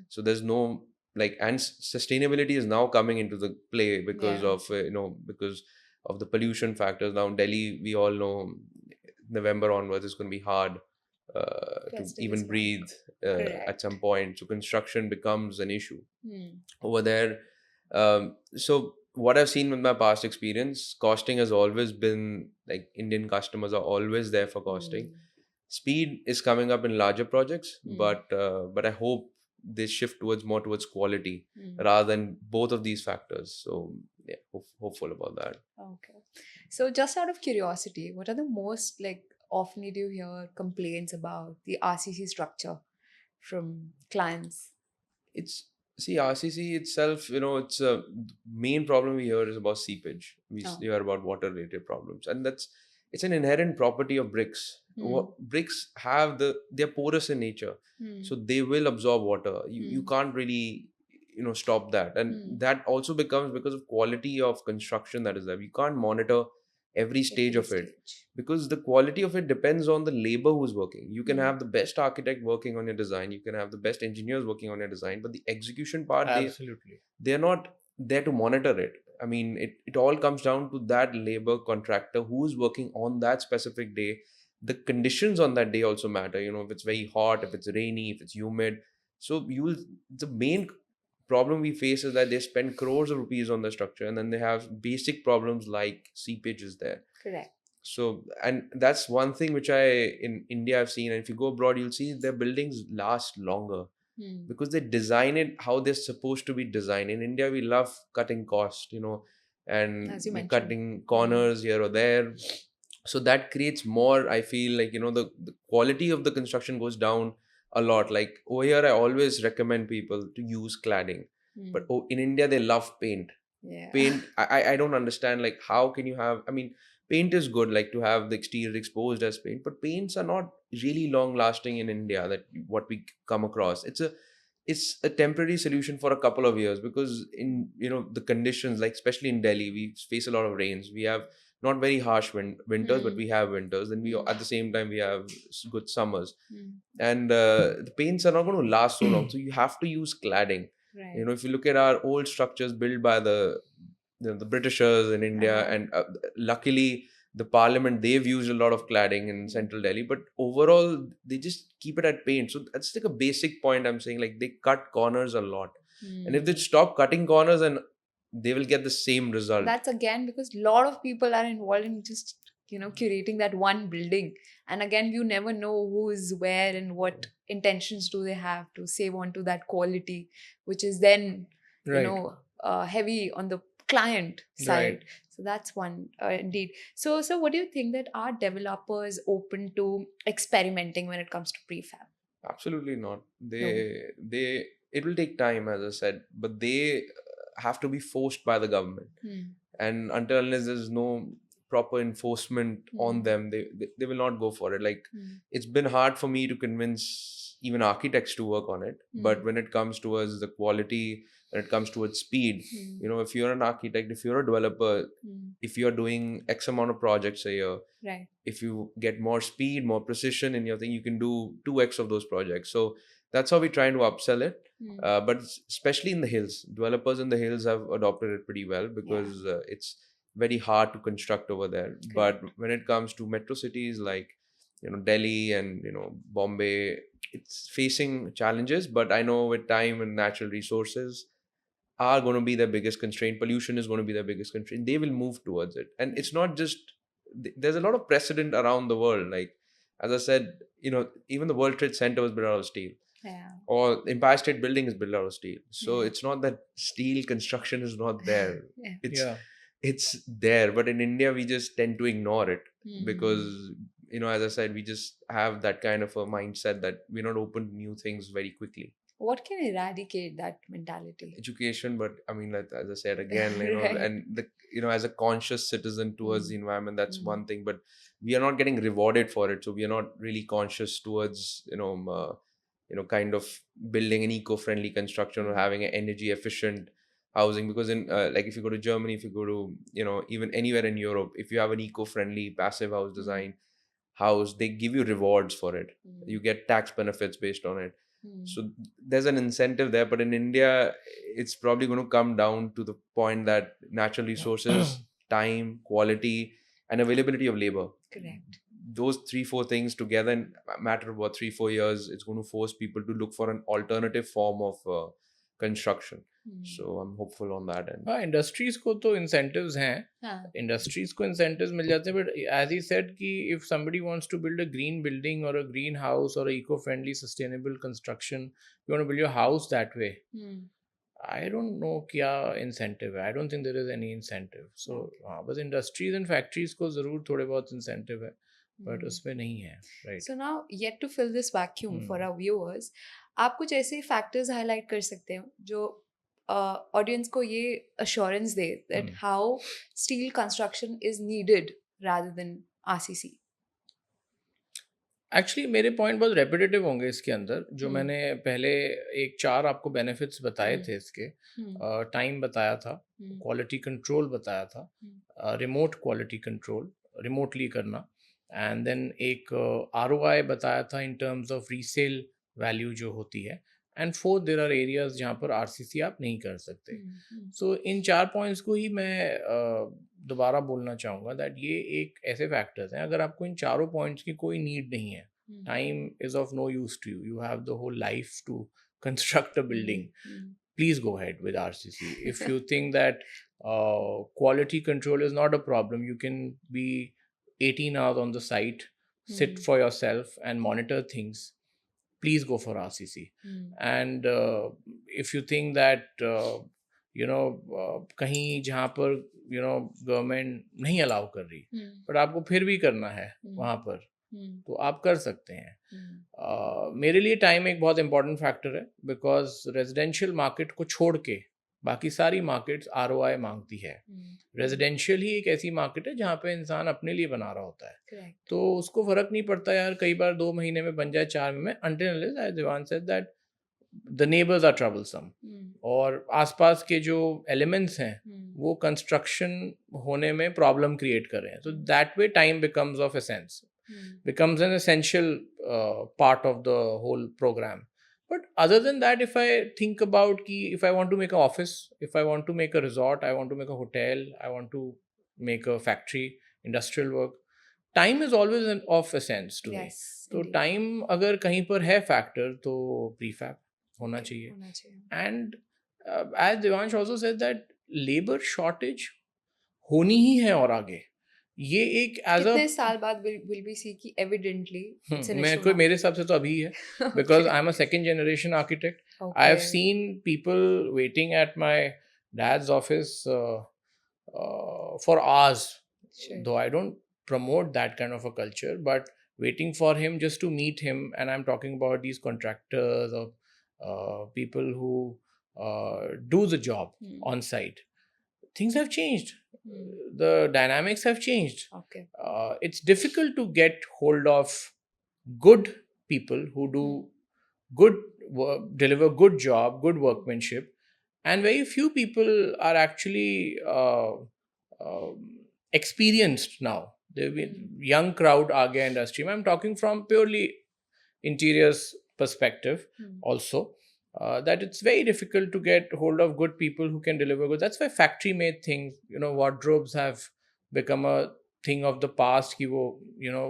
So there's no and sustainability is now coming into the play because of because of the pollution factors. Now Delhi, we all know, November onwards is going to be hard to even breathe at some point, so construction becomes an issue over there. So what I've seen with my past experience, costing has always been like, Indian customers are always there for costing. Speed is coming up in larger projects, but I hope they shift more towards quality rather than both of these factors. So yeah, hopeful about that. Okay. So just out of curiosity, what are the most often do you hear complaints about the RCC structure from clients? RCC itself, it's a main problem we hear is about seepage. We hear about water related problems, and it's an inherent property of bricks. Bricks have they're porous in nature, so they will absorb water. You can't really stop that, and that also becomes because of quality of construction that is there. You can't monitor every stage of it, because the quality of it depends on the labor who's working. You can have the best architect working on your design, you can have the best engineers working on your design, but the execution part, they're not there to monitor it. I mean, it all comes down to that labor contractor who's working on that specific day. The conditions on that day also matter, if it's very hot, if it's rainy, if it's humid. So the main problem we face is that they spend crores of rupees on the structure, and then they have basic problems like seepage is there. Correct. So, and that's one thing which in India I've seen, and if you go abroad, you'll see their buildings last longer because they design it how they're supposed to be designed. In India, we love cutting cost, and As you mentioned. cutting corners here or there. So that creates more, I feel like, the quality of the construction goes down a lot. Like over here, I always recommend people to use cladding. But in India, they love paint. Yeah. Paint, I don't understand, like, how can you have, I mean, paint is good, like to have the exterior exposed as paint, but paints are not really long lasting in India, that what we come across. It's a temporary solution for a couple of years, because in the conditions, like especially in Delhi, we face a lot of rains. We have not very harsh winters, but we have winters. Then we at the same time we have good summers, and the paints are not going to last so long. So you have to use cladding. Right. If you look at our old structures built by the Britishers in India, and luckily the parliament, they've used a lot of cladding in central Delhi, but overall they just keep it at paint. So that's like a basic point I'm saying, like they cut corners a lot. And if they stop cutting corners, and they will get the same result. That's again because a lot of people are involved in just curating that one building, and again you never know who is where and what intentions do they have to save onto that quality, which is then Right. heavy on the client side. Right. So that's one indeed. So what do you think, that are developers open to experimenting when it comes to prefab? Absolutely not. They it will take time, as I said, but they have to be forced by the government. And until unless there's no proper enforcement on them, they will not go for it. Like it's been hard for me to convince even architects to work on it. But when it comes towards the quality, when it comes towards speed, if you're an architect, if you're a developer, if you're doing X amount of projects a year, Right. if you get more speed, more precision in your thing, you can do 2x of those projects. So that's how we're trying to upsell it. But especially in the hills, developers in the hills have adopted it pretty well, because it's very hard to construct over there. But when it comes to metro cities like Delhi and Bombay, it's facing challenges. But I know with time and natural resources are going to be their biggest constraint. Pollution is going to be their biggest constraint. They will move towards it. And it's not just, there's a lot of precedent around the world. Like, as I said, even the World Trade Center was built out of steel. Yeah. Or Empire State Building is built out of steel. So it's not that steel construction is not there. It's there. But in India, we just tend to ignore it because, as I said, we just have that kind of a mindset that we're not open to new things very quickly. What can eradicate that mentality? Education, but I mean, like, as I said again, and as a conscious citizen towards the environment, that's one thing. But we are not getting rewarded for it, so we are not really conscious towards kind of building an eco-friendly construction or having an energy efficient housing. Because in like if you go to Germany, if you go to even anywhere in Europe, if you have an eco-friendly passive house design house, they give you rewards for it. You get tax benefits based on it. So there's an incentive there. But in India, it's probably going to come down to the point that natural resources, time, quality, and availability of labor. Correct. Those 3-4 things together, in a matter of about 3-4 years, it's going to force people to look for an alternative form of construction. So I'm hopeful on that end. हाँ, industries को तो incentives हैं, industries को incentives मिल जाते हैं, but as he said कि if somebody wants to build a green building or a green house or a eco-friendly sustainable construction, you want to build your house that way. I don't know क्या incentive है. I don't think there is any incentive. So हाँ, बस industries and factories को ज़रूर थोड़े बहुत incentive है, but उसमें नहीं है, right? So now, yet to fill this vacuum for our viewers, आप कुछ ऐसे factors highlight कर सकते हो जो audience को ये assurance they that how steel construction is needed rather than RCC. Actually मेरे पॉइंट बहुत रेपिटेटिव होंगे इसके अंदर, जो मैंने पहले एक 4 आपको बेनिफिट्स बताए थे इसके. टाइम बताया था, क्वालिटी कंट्रोल बताया था, रिमोट क्वालिटी कंट्रोल, रिमोटली करना, एंड देन एक ROI बताया था in terms of resale value जो होती है, एंड 4 देयर आर एरियाज जहाँ पर RCC आप नहीं कर सकते. सो इन 4 पॉइंट्स को ही मैं दोबारा बोलना चाहूँगा दैट ये एक ऐसे फैक्टर्स हैं, अगर आपको इन चारों पॉइंट्स की कोई नीड नहीं है, time is of no use to you, you have the whole life to construct a building, please go ahead with RCC. If you think that quality control is not a problem, you can be 18 hours on the site, sit for yourself and monitor things, please go for RCC. And if you think that कहीं जहाँ पर government नहीं allow कर रही पर आपको फिर भी करना है वहाँ पर, तो आप कर सकते हैं. मेरे लिए टाइम एक बहुत इंपॉर्टेंट फैक्टर है, बिकॉज रेजिडेंशियल मार्केट को छोड़ के बाकी सारी मार्केट्स ROI मांगती है. रेजिडेंशियल ही एक ऐसी मार्केट है जहाँ पे इंसान अपने लिए बना रहा होता है. Correct. तो उसको फर्क नहीं पड़ता यार, कई बार 2 महीने में बन जाए, 4 में, until as Devan said that the neighbors are troublesome. और आसपास के जो एलिमेंट्स हैं वो कंस्ट्रक्शन होने में प्रॉब्लम क्रिएट कर रहे हैं. So that way time becomes of essence, becomes an essential part of the whole program. But other than that, if I think about if I want to make an office, if I want to make a resort, I want to make a hotel, I want to make a factory, industrial work, time is always of essence to me. So time अगर कहीं पर है factor तो prefab होना चाहिए. And as Devnsh also said that labor shortage होनी ही है और आगे. ये एक एज कितने साल बाद will we see कि evidently it's an issue now? मेरे हिसाब से तो अभी है, because I'm a second generation architect. I have seen people waiting at my dad's office for hours. Though I don't promote that kind of a culture, but waiting for him just to meet him, and I'm talking about these contractors or people who do the job on site. Things have changed. The dynamics have changed. It's difficult to get hold of good people who do good work, deliver good job, good workmanship, and very few people are actually experienced now. There've been young crowd aa gaya industry mein. I'm talking from purely interiors perspective also. That it's very difficult to get hold of good people who can deliver good. That's why factory made things, wardrobes have become a thing of the past ki wo,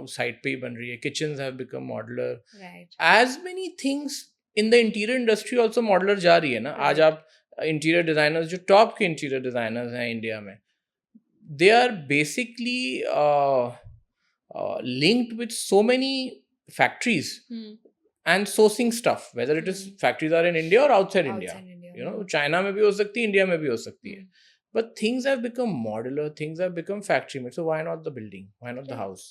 site pe hi ban rahi hai. Kitchens have become modular. Right. As many things in the interior industry also modular जा रही है ना. आज आप interior designers, जो top के interior designers हैं India में, they are basically linked with so many factories and sourcing stuff, whether it is factories are in India or outside India. China में भी हो सकती है, India में भी हो सकती है. But things have become modular, things have become factory made. So why not the building? Why not the house?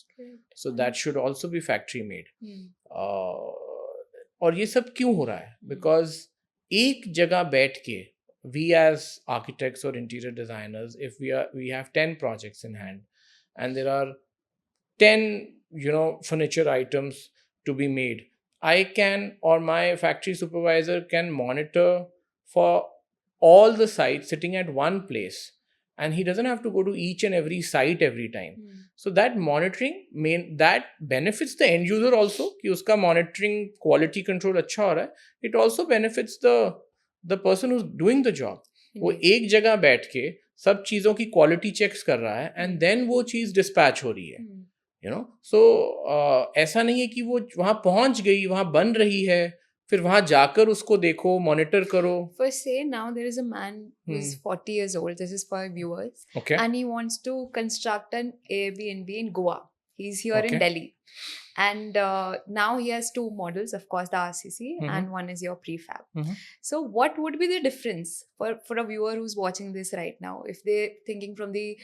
So that should also be factory made. और ये सब क्यों हो रहा है? Because एक जगह बैठ के we as architects or interior designers, if we have 10 projects in hand and there are 10 furniture items to be made, I can, or my factory supervisor can monitor for all the sites sitting at one place, and he doesn't have to go to each and every site every time. So that monitoring that benefits the end user also कि उसका monitoring quality control अच्छा हो रहा है. It also benefits the person who's doing the job. वो एक जगह बैठ के सब चीज़ों की quality checks कर रहा है and then वो चीज़ dispatch हो रही है. So ऐसा नहीं है कि वो वहां पहुंच गई, वहां बन रही है, फिर वहां जाकर उसको देखो, मॉनिटर करो. First say now there is a man who is 40 years old. This is for viewers. Okay. And he wants to construct an Airbnb in Goa. He's here in Delhi. And now he has 2 models, of course, the RCC and one is your prefab. So what would be the difference for a viewer who's watching this right now, if they're thinking from the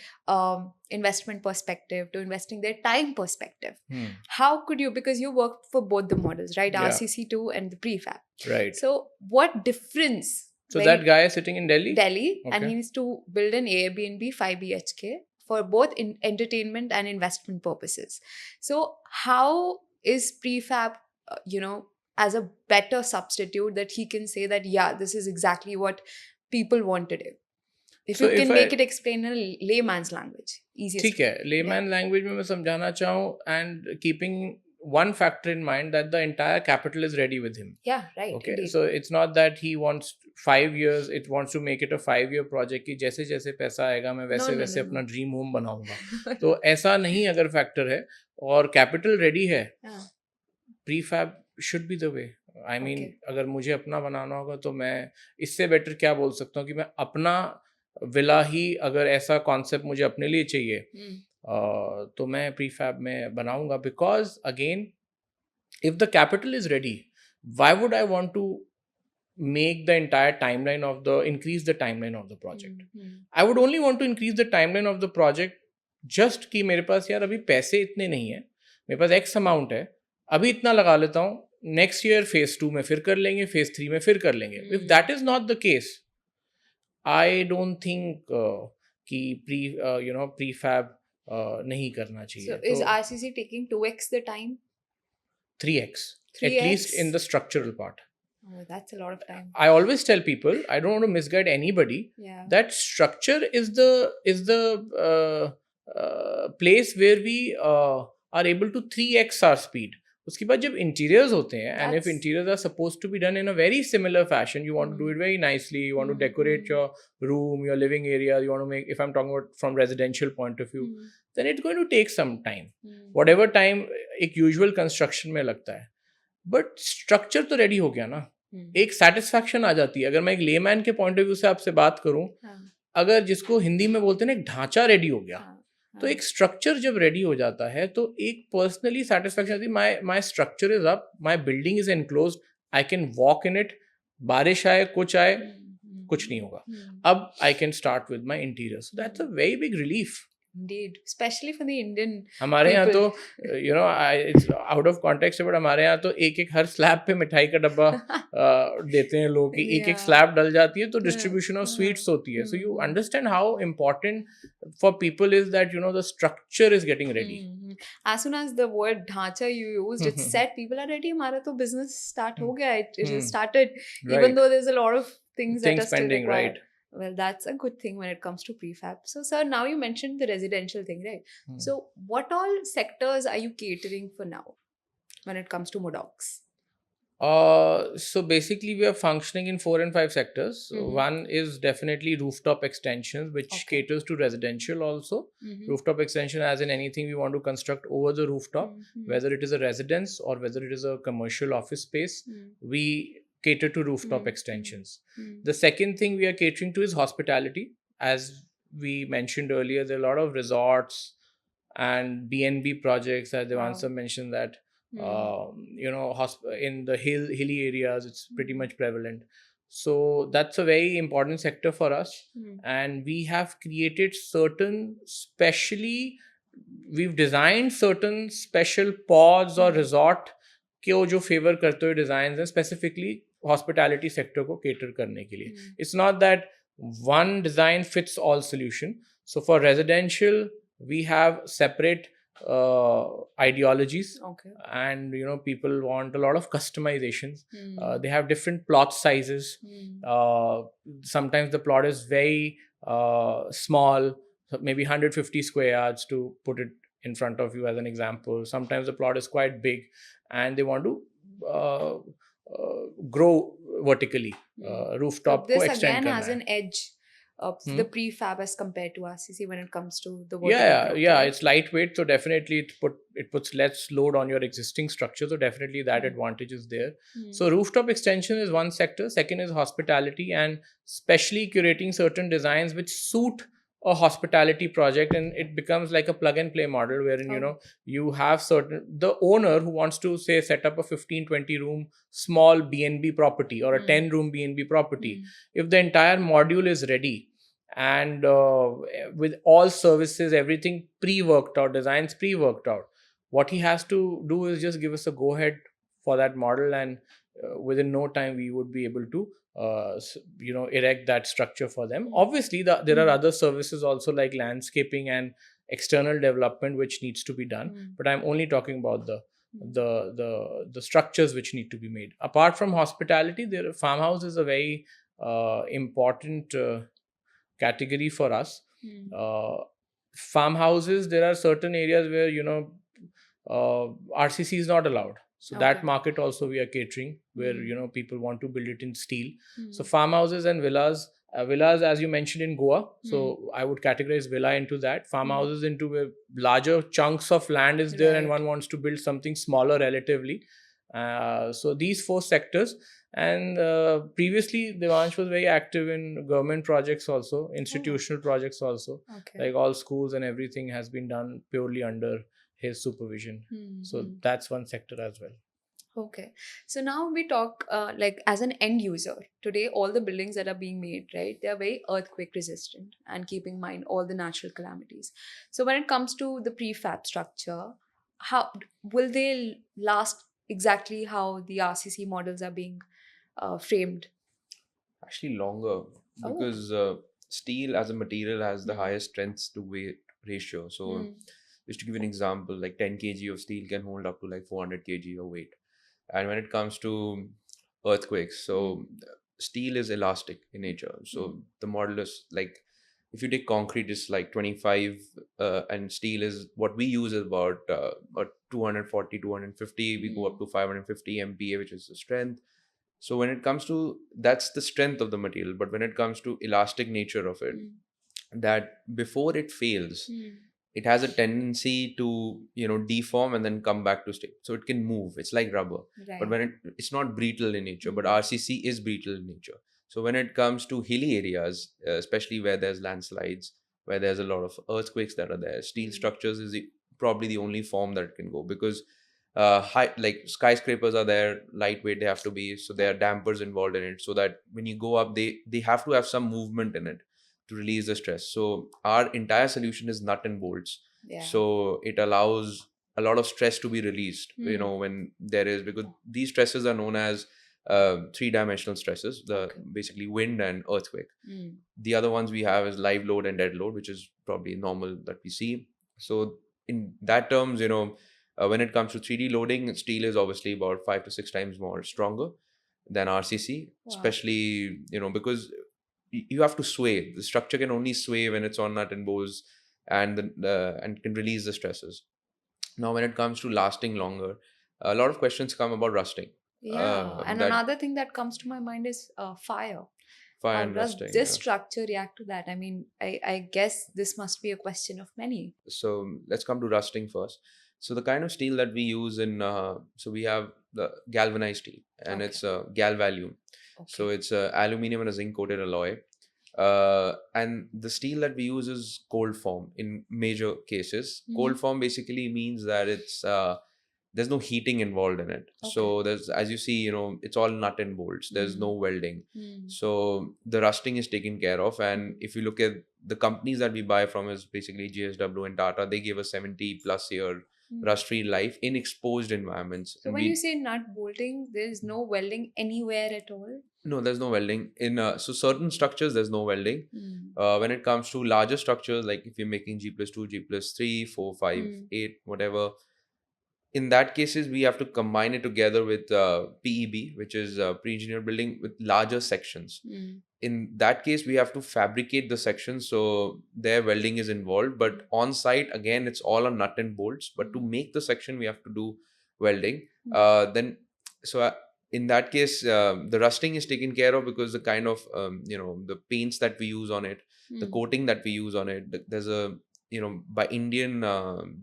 investment perspective to investing their time perspective? How could you, because you worked for both the models, right? Yeah. RCC2 and the prefab. Right. So what difference? So that guy is sitting in Delhi? Delhi, and he needs to build an Airbnb 5 BHK for both entertainment and investment purposes. So how is prefab, as a better substitute that he can say that, yeah, this is exactly what people want to do? If you can make it explain in a layman's language, easiest. ठीक है, layman language में मैं समझाना चाहूँ, and keeping one factor in mind that the entire capital is ready with him. Yeah, right. Okay, indeed. so it's not that he wants 5 years, it wants to make it a 5-year project कि जैसे जैसे पैसा आएगा मैं वैसे वैसे अपना dream home बनाऊंगा. तो ऐसा नहीं अगर फैक्टर है और कैपिटल रेडी है, prefab should be the way. I mean अगर मुझे अपना बनाना होगा तो मैं इससे बेटर क्या बोल सकता हूँ कि मैं अपना विला ही, अगर ऐसा कॉन्सेप्ट मुझे अपने लिए चाहिए तो मैं prefab में बनाऊंगा, because again, if the capital is ready, why would I want to make the entire timeline of the increase the timeline of the project? I would only want to increase the timeline of the project just कि मेरे पास यार अभी पैसे इतने नहीं है, मेरे पास X amount है, अभी इतना लगा लेता हूँ, नेक्स्ट ईयर फेज 2 में फिर कर लेंगे, फेज 3 में फिर कर लेंगे. If that is not the case, I don't think कि प्रीफैब नहीं करना चाहिए. So is RCC taking 2x the time? 3x, 3x? at least in the structural part. Oh, that's a lot of time. I always tell people, I don't want to misguide anybody, Yeah. that structure is the place where we are able to 3x our speed. उसके बाद जब interiors होते हैं, and if interiors are supposed to be done in a very similar fashion, you want to do it very nicely, you want to decorate your room, your living area, you want to make, if I'm talking about from residential point of view, then it's going to take some time. Whatever time एक usual construction में लगता है, but structure तो ready हो गया ना, एक satisfaction आ जाती है. अगर मैं एक layman के point of view से आपसे बात करूं, अगर जिसको हिंदी में बोलते हैं ना, एक ढांचा ready हो गया, तो एक स्ट्रक्चर जब रेडी हो जाता है तो एक पर्सनली सेटिस्फैक्शन आती है. My structure is up, my building is enclosed, I can walk in it, बारिश आए कुछ आए कुछ नहीं होगा. अब I can start with my interior. So that's a very big relief. Indeed, especially for the Indian. हमारे यहाँ तो इट्स आउट ऑफ कॉन्टेक्स्ट है, बट हमारे यहाँ तो एक एक हर स्लैब पे मिठाई का डब्बा देते हैं लोग कि एक एक स्लैब डल जाती है तो डिस्ट्रीब्यूशन ऑफ स्वीट्स होती है. So you understand how important for people is that the structure is getting ready. As soon as the word ढांचा you used, it said people are ready. हमारा तो business start हो गया. It has started, even though there's a lot of things that are still pending, required. right? Well, that's a good thing when it comes to prefab. So, sir, now you mentioned the residential thing, right? So, what all sectors are you catering for now when it comes to Modox? So basically we are functioning in 4 and 5 sectors. One is definitely rooftop extensions, which caters to residential also. Rooftop extension as in anything we want to construct over the rooftop, whether it is a residence or whether it is a commercial office space. We cater to rooftop extensions. The second thing we are catering to is hospitality. As we mentioned earlier, there are a lot of resorts and B&B projects, as Devnsh mentioned that. In the hilly areas, it's pretty much prevalent. So that's a very important sector for us. And we have created we've designed certain special pods or resort के जो favour करते हुए design है specifically hospitality sector को cater करने के लिए. It's not that one design fits all solution. So for residential we have separate ideologies, and people want a lot of customizations. They have different plot sizes. Sometimes the plot is very small, maybe 150 square yards, to put it in front of you as an example. Sometimes the plot is quite big and they want to grow vertically. Rooftop this को extend again करना has है. an edge of the prefab as compared to RCC when it comes to the vertical. It's lightweight, so definitely it puts less load on your existing structure, so definitely that advantage is there. So rooftop extension is one sector. Second is hospitality, and specially curating certain designs which suit a hospitality project, and it becomes like a plug and play model wherein you have the owner who wants to say set up a 15-20 room small B&B property or a 10 room B&B property. If the entire module is ready and with all services, everything pre-worked out, designs pre-worked out, what he has to do is just give us a go ahead for that model, and within no time we would be able to erect that structure for them. Obviously there are other services also like landscaping and external development which needs to be done, but I'm only talking about the structures which need to be made. Apart from hospitality, farmhouse is a very important category for us. Farmhouses, there are certain areas where RCC is not allowed. So that market also we are catering, where people want to build it in steel. So farmhouses and villas, as you mentioned in Goa, so I would categorize villa into that. Farmhouses into where larger chunks of land is there and one wants to build something smaller relatively. So these 4 sectors, And previously, Devnsh was very active in government projects also, institutional projects also. Okay. Like all schools and everything has been done purely under his supervision. So that's one sector as well. Okay. So now we talk like as an end user. Today, all the buildings that are being made, right, they are very earthquake resistant and keeping in mind all the natural calamities. So when it comes to the prefab structure, how will they last exactly how the RCC models are being framed? Actually, longer, Oh. because steel as a material has the Hmm. highest strength to weight ratio. So, just to give you an example, like 10 kg of steel can hold up to like 400 kg of weight. And when it comes to earthquakes, so steel is elastic in nature. So the modulus, like if you take concrete, is like 25, and steel is what we use is about 240, 250. We go up to 550 MPa, which is the strength. So when it comes to, that's the strength of the material, but when it comes to elastic nature of it, that before it fails, it has a tendency to deform and then come back to state. So it can move. It's like rubber, but when it's not brittle in nature. But RCC is brittle in nature. So when it comes to hilly areas, especially where there's landslides, where there's a lot of earthquakes that are there, steel structures is probably the only form that it can go, because high, like skyscrapers are there, lightweight they have to be, so there are dampers involved in it, so that when you go up, they have to have some movement in it to release the stress. So our entire solution is nut and bolts. So it allows a lot of stress to be released, when there is, because these stresses are known as three-dimensional stresses, the basically wind and earthquake. The other ones we have is live load and dead load, which is probably normal that we see. So in that terms, when it comes to 3D loading, steel is obviously about 5 to 6 times more stronger than RCC, especially, because you have to sway. The structure can only sway when it's on nut and bolts, and can release the stresses. Now, when it comes to lasting longer, a lot of questions come about rusting. And That another thing that comes to my mind is fire. fire How and does rusting. this structure react to that? I mean, I guess this must be a question of many. So let's come to rusting first. So the kind of steel that we use in, so we have the galvanized steel, and it's galvalume. So it's aluminum and a zinc coated alloy. And the steel that we use is cold form in major cases. Cold form basically means that there's no heating involved in it. So there's, as you see, it's all nut and bolts. There's no welding. So the rusting is taken care of. And if you look at the companies that we buy from, is basically GSW and Tata, they give us 70+ year rust-free life in exposed environments. So when you say nut bolting, there is no welding anywhere at all? No, there's no welding in so certain structures. There's no welding. When it comes to larger structures, like if you're making G+2, G+3, 4, 5, 8, whatever, in that cases we have to combine it together with PEB, which is pre-engineered building with larger sections. In that case, we have to fabricate the sections, so their welding is involved. But on site, again, it's all on nut and bolts. But to make the section, we have to do welding. Then, so in that case, the rusting is taken care of, because the kind of the paints that we use on it, the coating that we use on it, there's a by Indian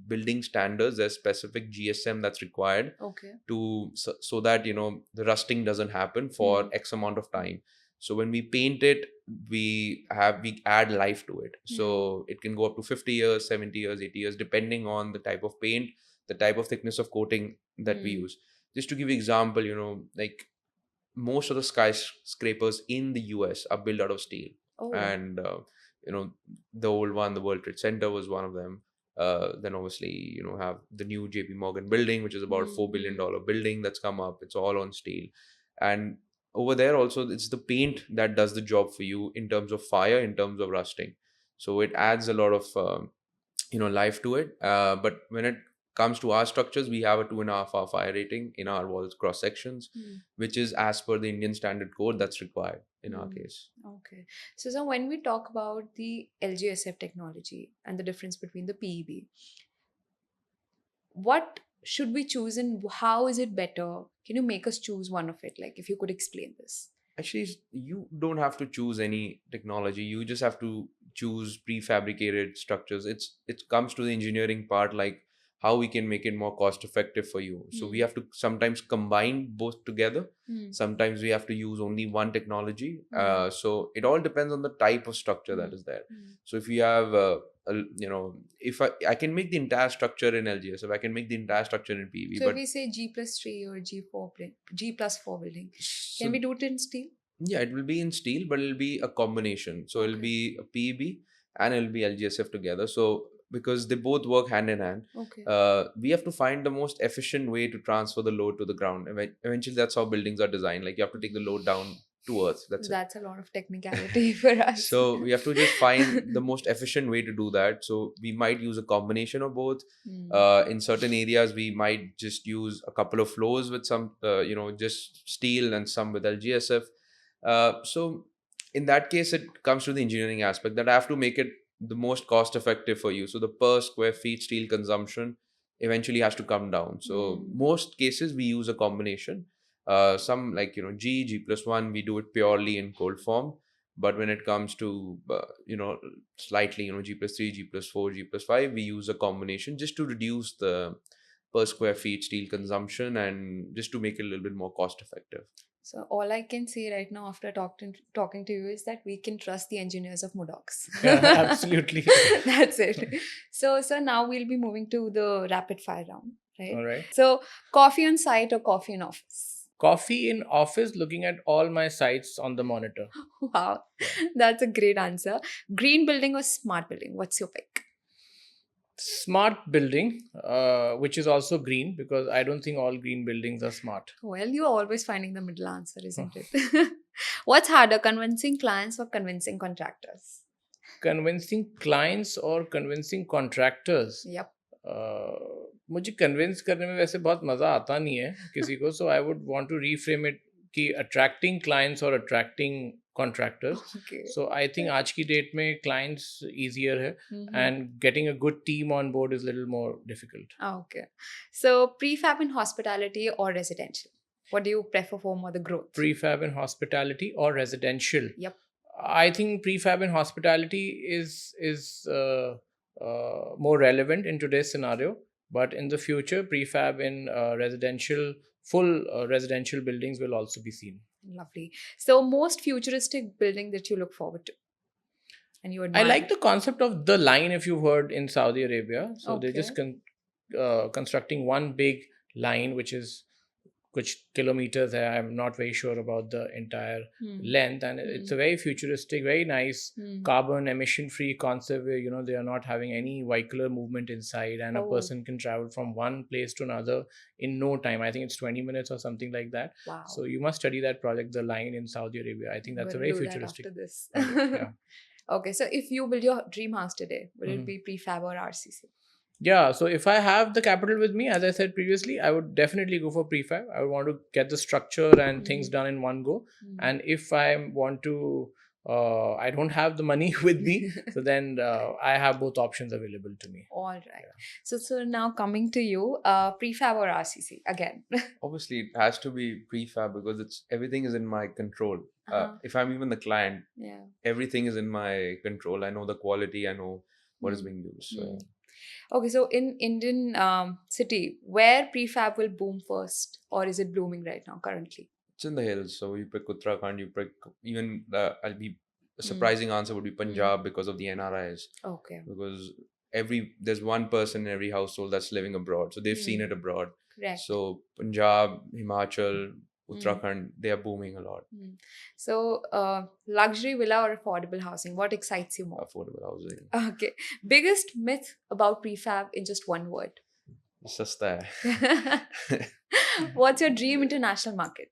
building standards, there's specific GSM that's required to so that the rusting doesn't happen for X amount of time. So when we paint it, we add life to it. So it can go up to 50 years, 70 years, 80 years, depending on the type of paint, the type of thickness of coating that we use. Just to give you example, like most of the skyscrapers in the US are built out of steel. And the old one, the World Trade Center, was one of them. Then obviously have the new JP Morgan building, which is about $4 billion building that's come up. It's all on steel. And over there also, it's the paint that does the job for you in terms of fire, in terms of rusting. So it adds a lot of life to it. But when it comes to our structures, we have a 2.5 hour fire rating in our walls cross sections, which is as per the Indian standard code that's required in our case. Okay. So when we talk about the LGSF technology and the difference between the PEB, what should we choose and how is it better? Can you make us choose one of it? Like if you could explain this. Actually, you don't have to choose any technology. You just have to choose prefabricated structures. It comes to the engineering part, like how we can make it more cost effective for you. So we have to sometimes combine both together. Sometimes we have to use only one technology. So it all depends on the type of structure that is there. So if you have if I can make the entire structure in LGS, if I can make the entire structure in PV. So if we say G+3 or G+4 building, can we do it in steel? Yeah, it will be in steel, but it'll be a combination. So it'll be a PEB and it'll be LGSF together. So because they both work hand in hand, we have to find the most efficient way to transfer the load to the ground. Eventually, that's how buildings are designed. Like you have to take the load down to earth. That's a lot of technicality for us. So we have to just find the most efficient way to do that. So we might use a combination of both. In certain areas, we might just use a couple of floors with some, just steel and some with LGSF. So in that case, it comes to the engineering aspect that I have to make it the most cost effective for you. So the per square feet steel consumption eventually has to come down. So most cases we use a combination. Some like G+1, we do it purely in cold form. But when it comes to slightly G+3, G+4, G+5, we use a combination just to reduce the per square feet steel consumption and just to make it a little bit more cost effective. So all I can say right now after talking to you is that we can trust the engineers of Modox. Yeah, absolutely. That's it. So now we'll be moving to the rapid fire round, right? All right. So coffee on site or coffee in office? Coffee in office, looking at all my sites on the monitor. Wow, that's a great answer. Green building or smart building? What's your pick? Smart building, which is also green, because I don't think all green buildings are smart. Well, you're always finding the middle answer, isn't it? What's harder, convincing clients or convincing contractors? Convincing clients or convincing contractors? Yep. मुझे convince करने में वैसे बहुत मज़ा आता नहीं है किसी को, so I would want to reframe it कि attracting clients or attracting contractors. Okay. So I think आज की डेट में clients easier है, and getting a good team on board is a little more difficult. Okay. So prefab in hospitality or residential? What do you prefer for more the growth? Prefab in hospitality or residential? Yep. I think prefab in hospitality is more relevant in today's scenario, but in the future, prefab in full residential buildings will also be seen. Lovely. So most futuristic building that you look forward to, and you admire? I like the concept of the line, if you've heard, in Saudi Arabia. So they're just constructing one big line, which is which kilometers hai. I'm not very sure about the entire length, and it's a very futuristic, very nice carbon emission free concept where they are not having any vehicular movement inside, and a person can travel from one place to another in no time. I think it's 20 minutes or something like that. Wow. So you must study that project, the line in Saudi Arabia. I think that's a very futuristic. After this. Yeah. Okay, so if you build your dream house today, will it be prefab or RCC? Yeah, so if I have the capital with me, as I said previously, I would definitely go for prefab. I would want to get the structure and things done in one go. And if I want to, I don't have the money with me, so then I have both options available to me. All right. Yeah. So now coming to you, prefab or RCC again? Obviously, it has to be prefab because everything is in my control. If I'm even the client, everything is in my control. I know the quality. I know what is being used. So. Okay, so in Indian city, where prefab will boom first, or is it blooming right now currently? It's in the hills. So you pick Uttarakhand, you pick even a surprising answer would be Punjab because of the NRIs. Okay. Because there's one person in every household that's living abroad, so they've seen it abroad. Correct. So Punjab, Himachal, Uttarakhand, they are booming a lot. So, luxury villa or affordable housing? What excites you more? Affordable housing. Okay. Biggest myth about prefab in just one word? Sasta hai. What's your dream international market?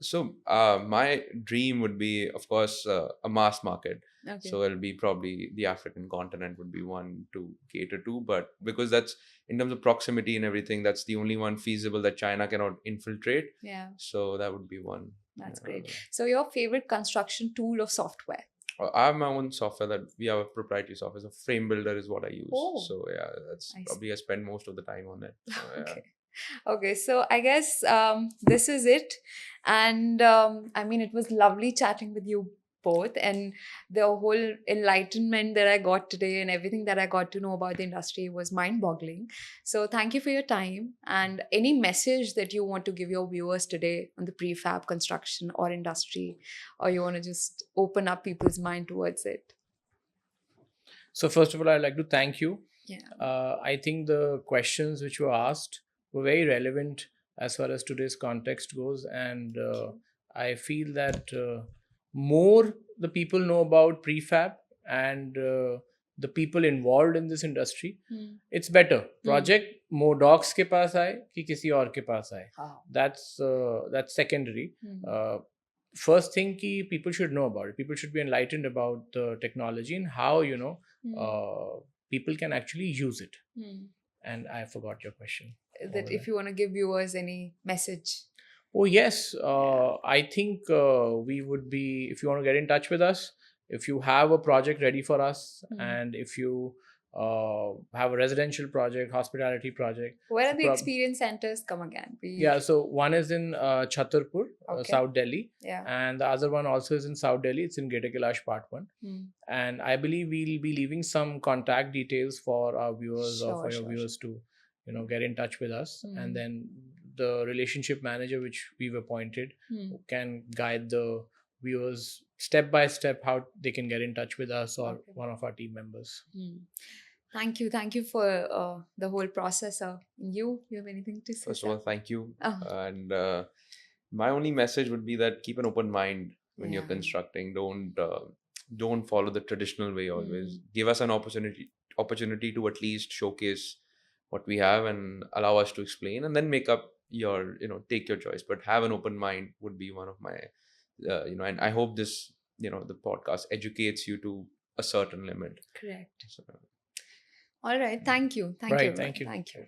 So, my dream would be, of course, a mass market. Okay. So it'll be probably the African continent would be one to cater to, but because that's in terms of proximity and everything, that's the only one feasible that China cannot infiltrate. Yeah. So that would be one. That's great. So your favorite construction tool or software? I have my own software that we have a proprietary software. So Frame Builder is what I use. Oh. So yeah, that's probably I spend most of the time on it. So, yeah. Okay, so I guess this is it. And I mean, it was lovely chatting with you both, and the whole enlightenment that I got today and everything that I got to know about the industry was mind-boggling. So thank you for your time, and any message that you want to give your viewers today on the prefab construction or industry, or you want to just open up people's mind towards it. So first of all, I'd like to thank you. Yeah. I think the questions which were asked were very relevant as far as today's context goes, and I feel that more the people know about prefab and the people involved in this industry, it's better. Project Modox के पास आए कि किसी और के पास आए, that's secondary. First thing ki people should know about it. People should be enlightened about the technology and how people can actually use it. And I forgot your question. That if you want to give viewers any message. Oh yes, I think we would be, if you want to get in touch with us, if you have a project ready for us, and if you have a residential project, hospitality project. Where are the experience centers? Come again. Yeah, so one is in Chhatarpur, South Delhi. Yeah. And the other one also is in South Delhi. It's in Greater Kailash Part 1. And I believe we'll be leaving some contact details for our viewers or for your viewers to, get in touch with us. And then the relationship manager which we've appointed can guide the viewers step by step how they can get in touch with us or one of our team members. Thank you for the whole process. You have anything to say? First of all, thank you. And my only message would be that keep an open mind when you're constructing. Don't follow the traditional way always. Give us an opportunity to at least showcase what we have and allow us to explain, and then make up your, take your choice. But have an open mind would be one of my, and I hope this, the podcast educates you to a certain limit. Correct. All right. Thank you. Thank you. Thank you.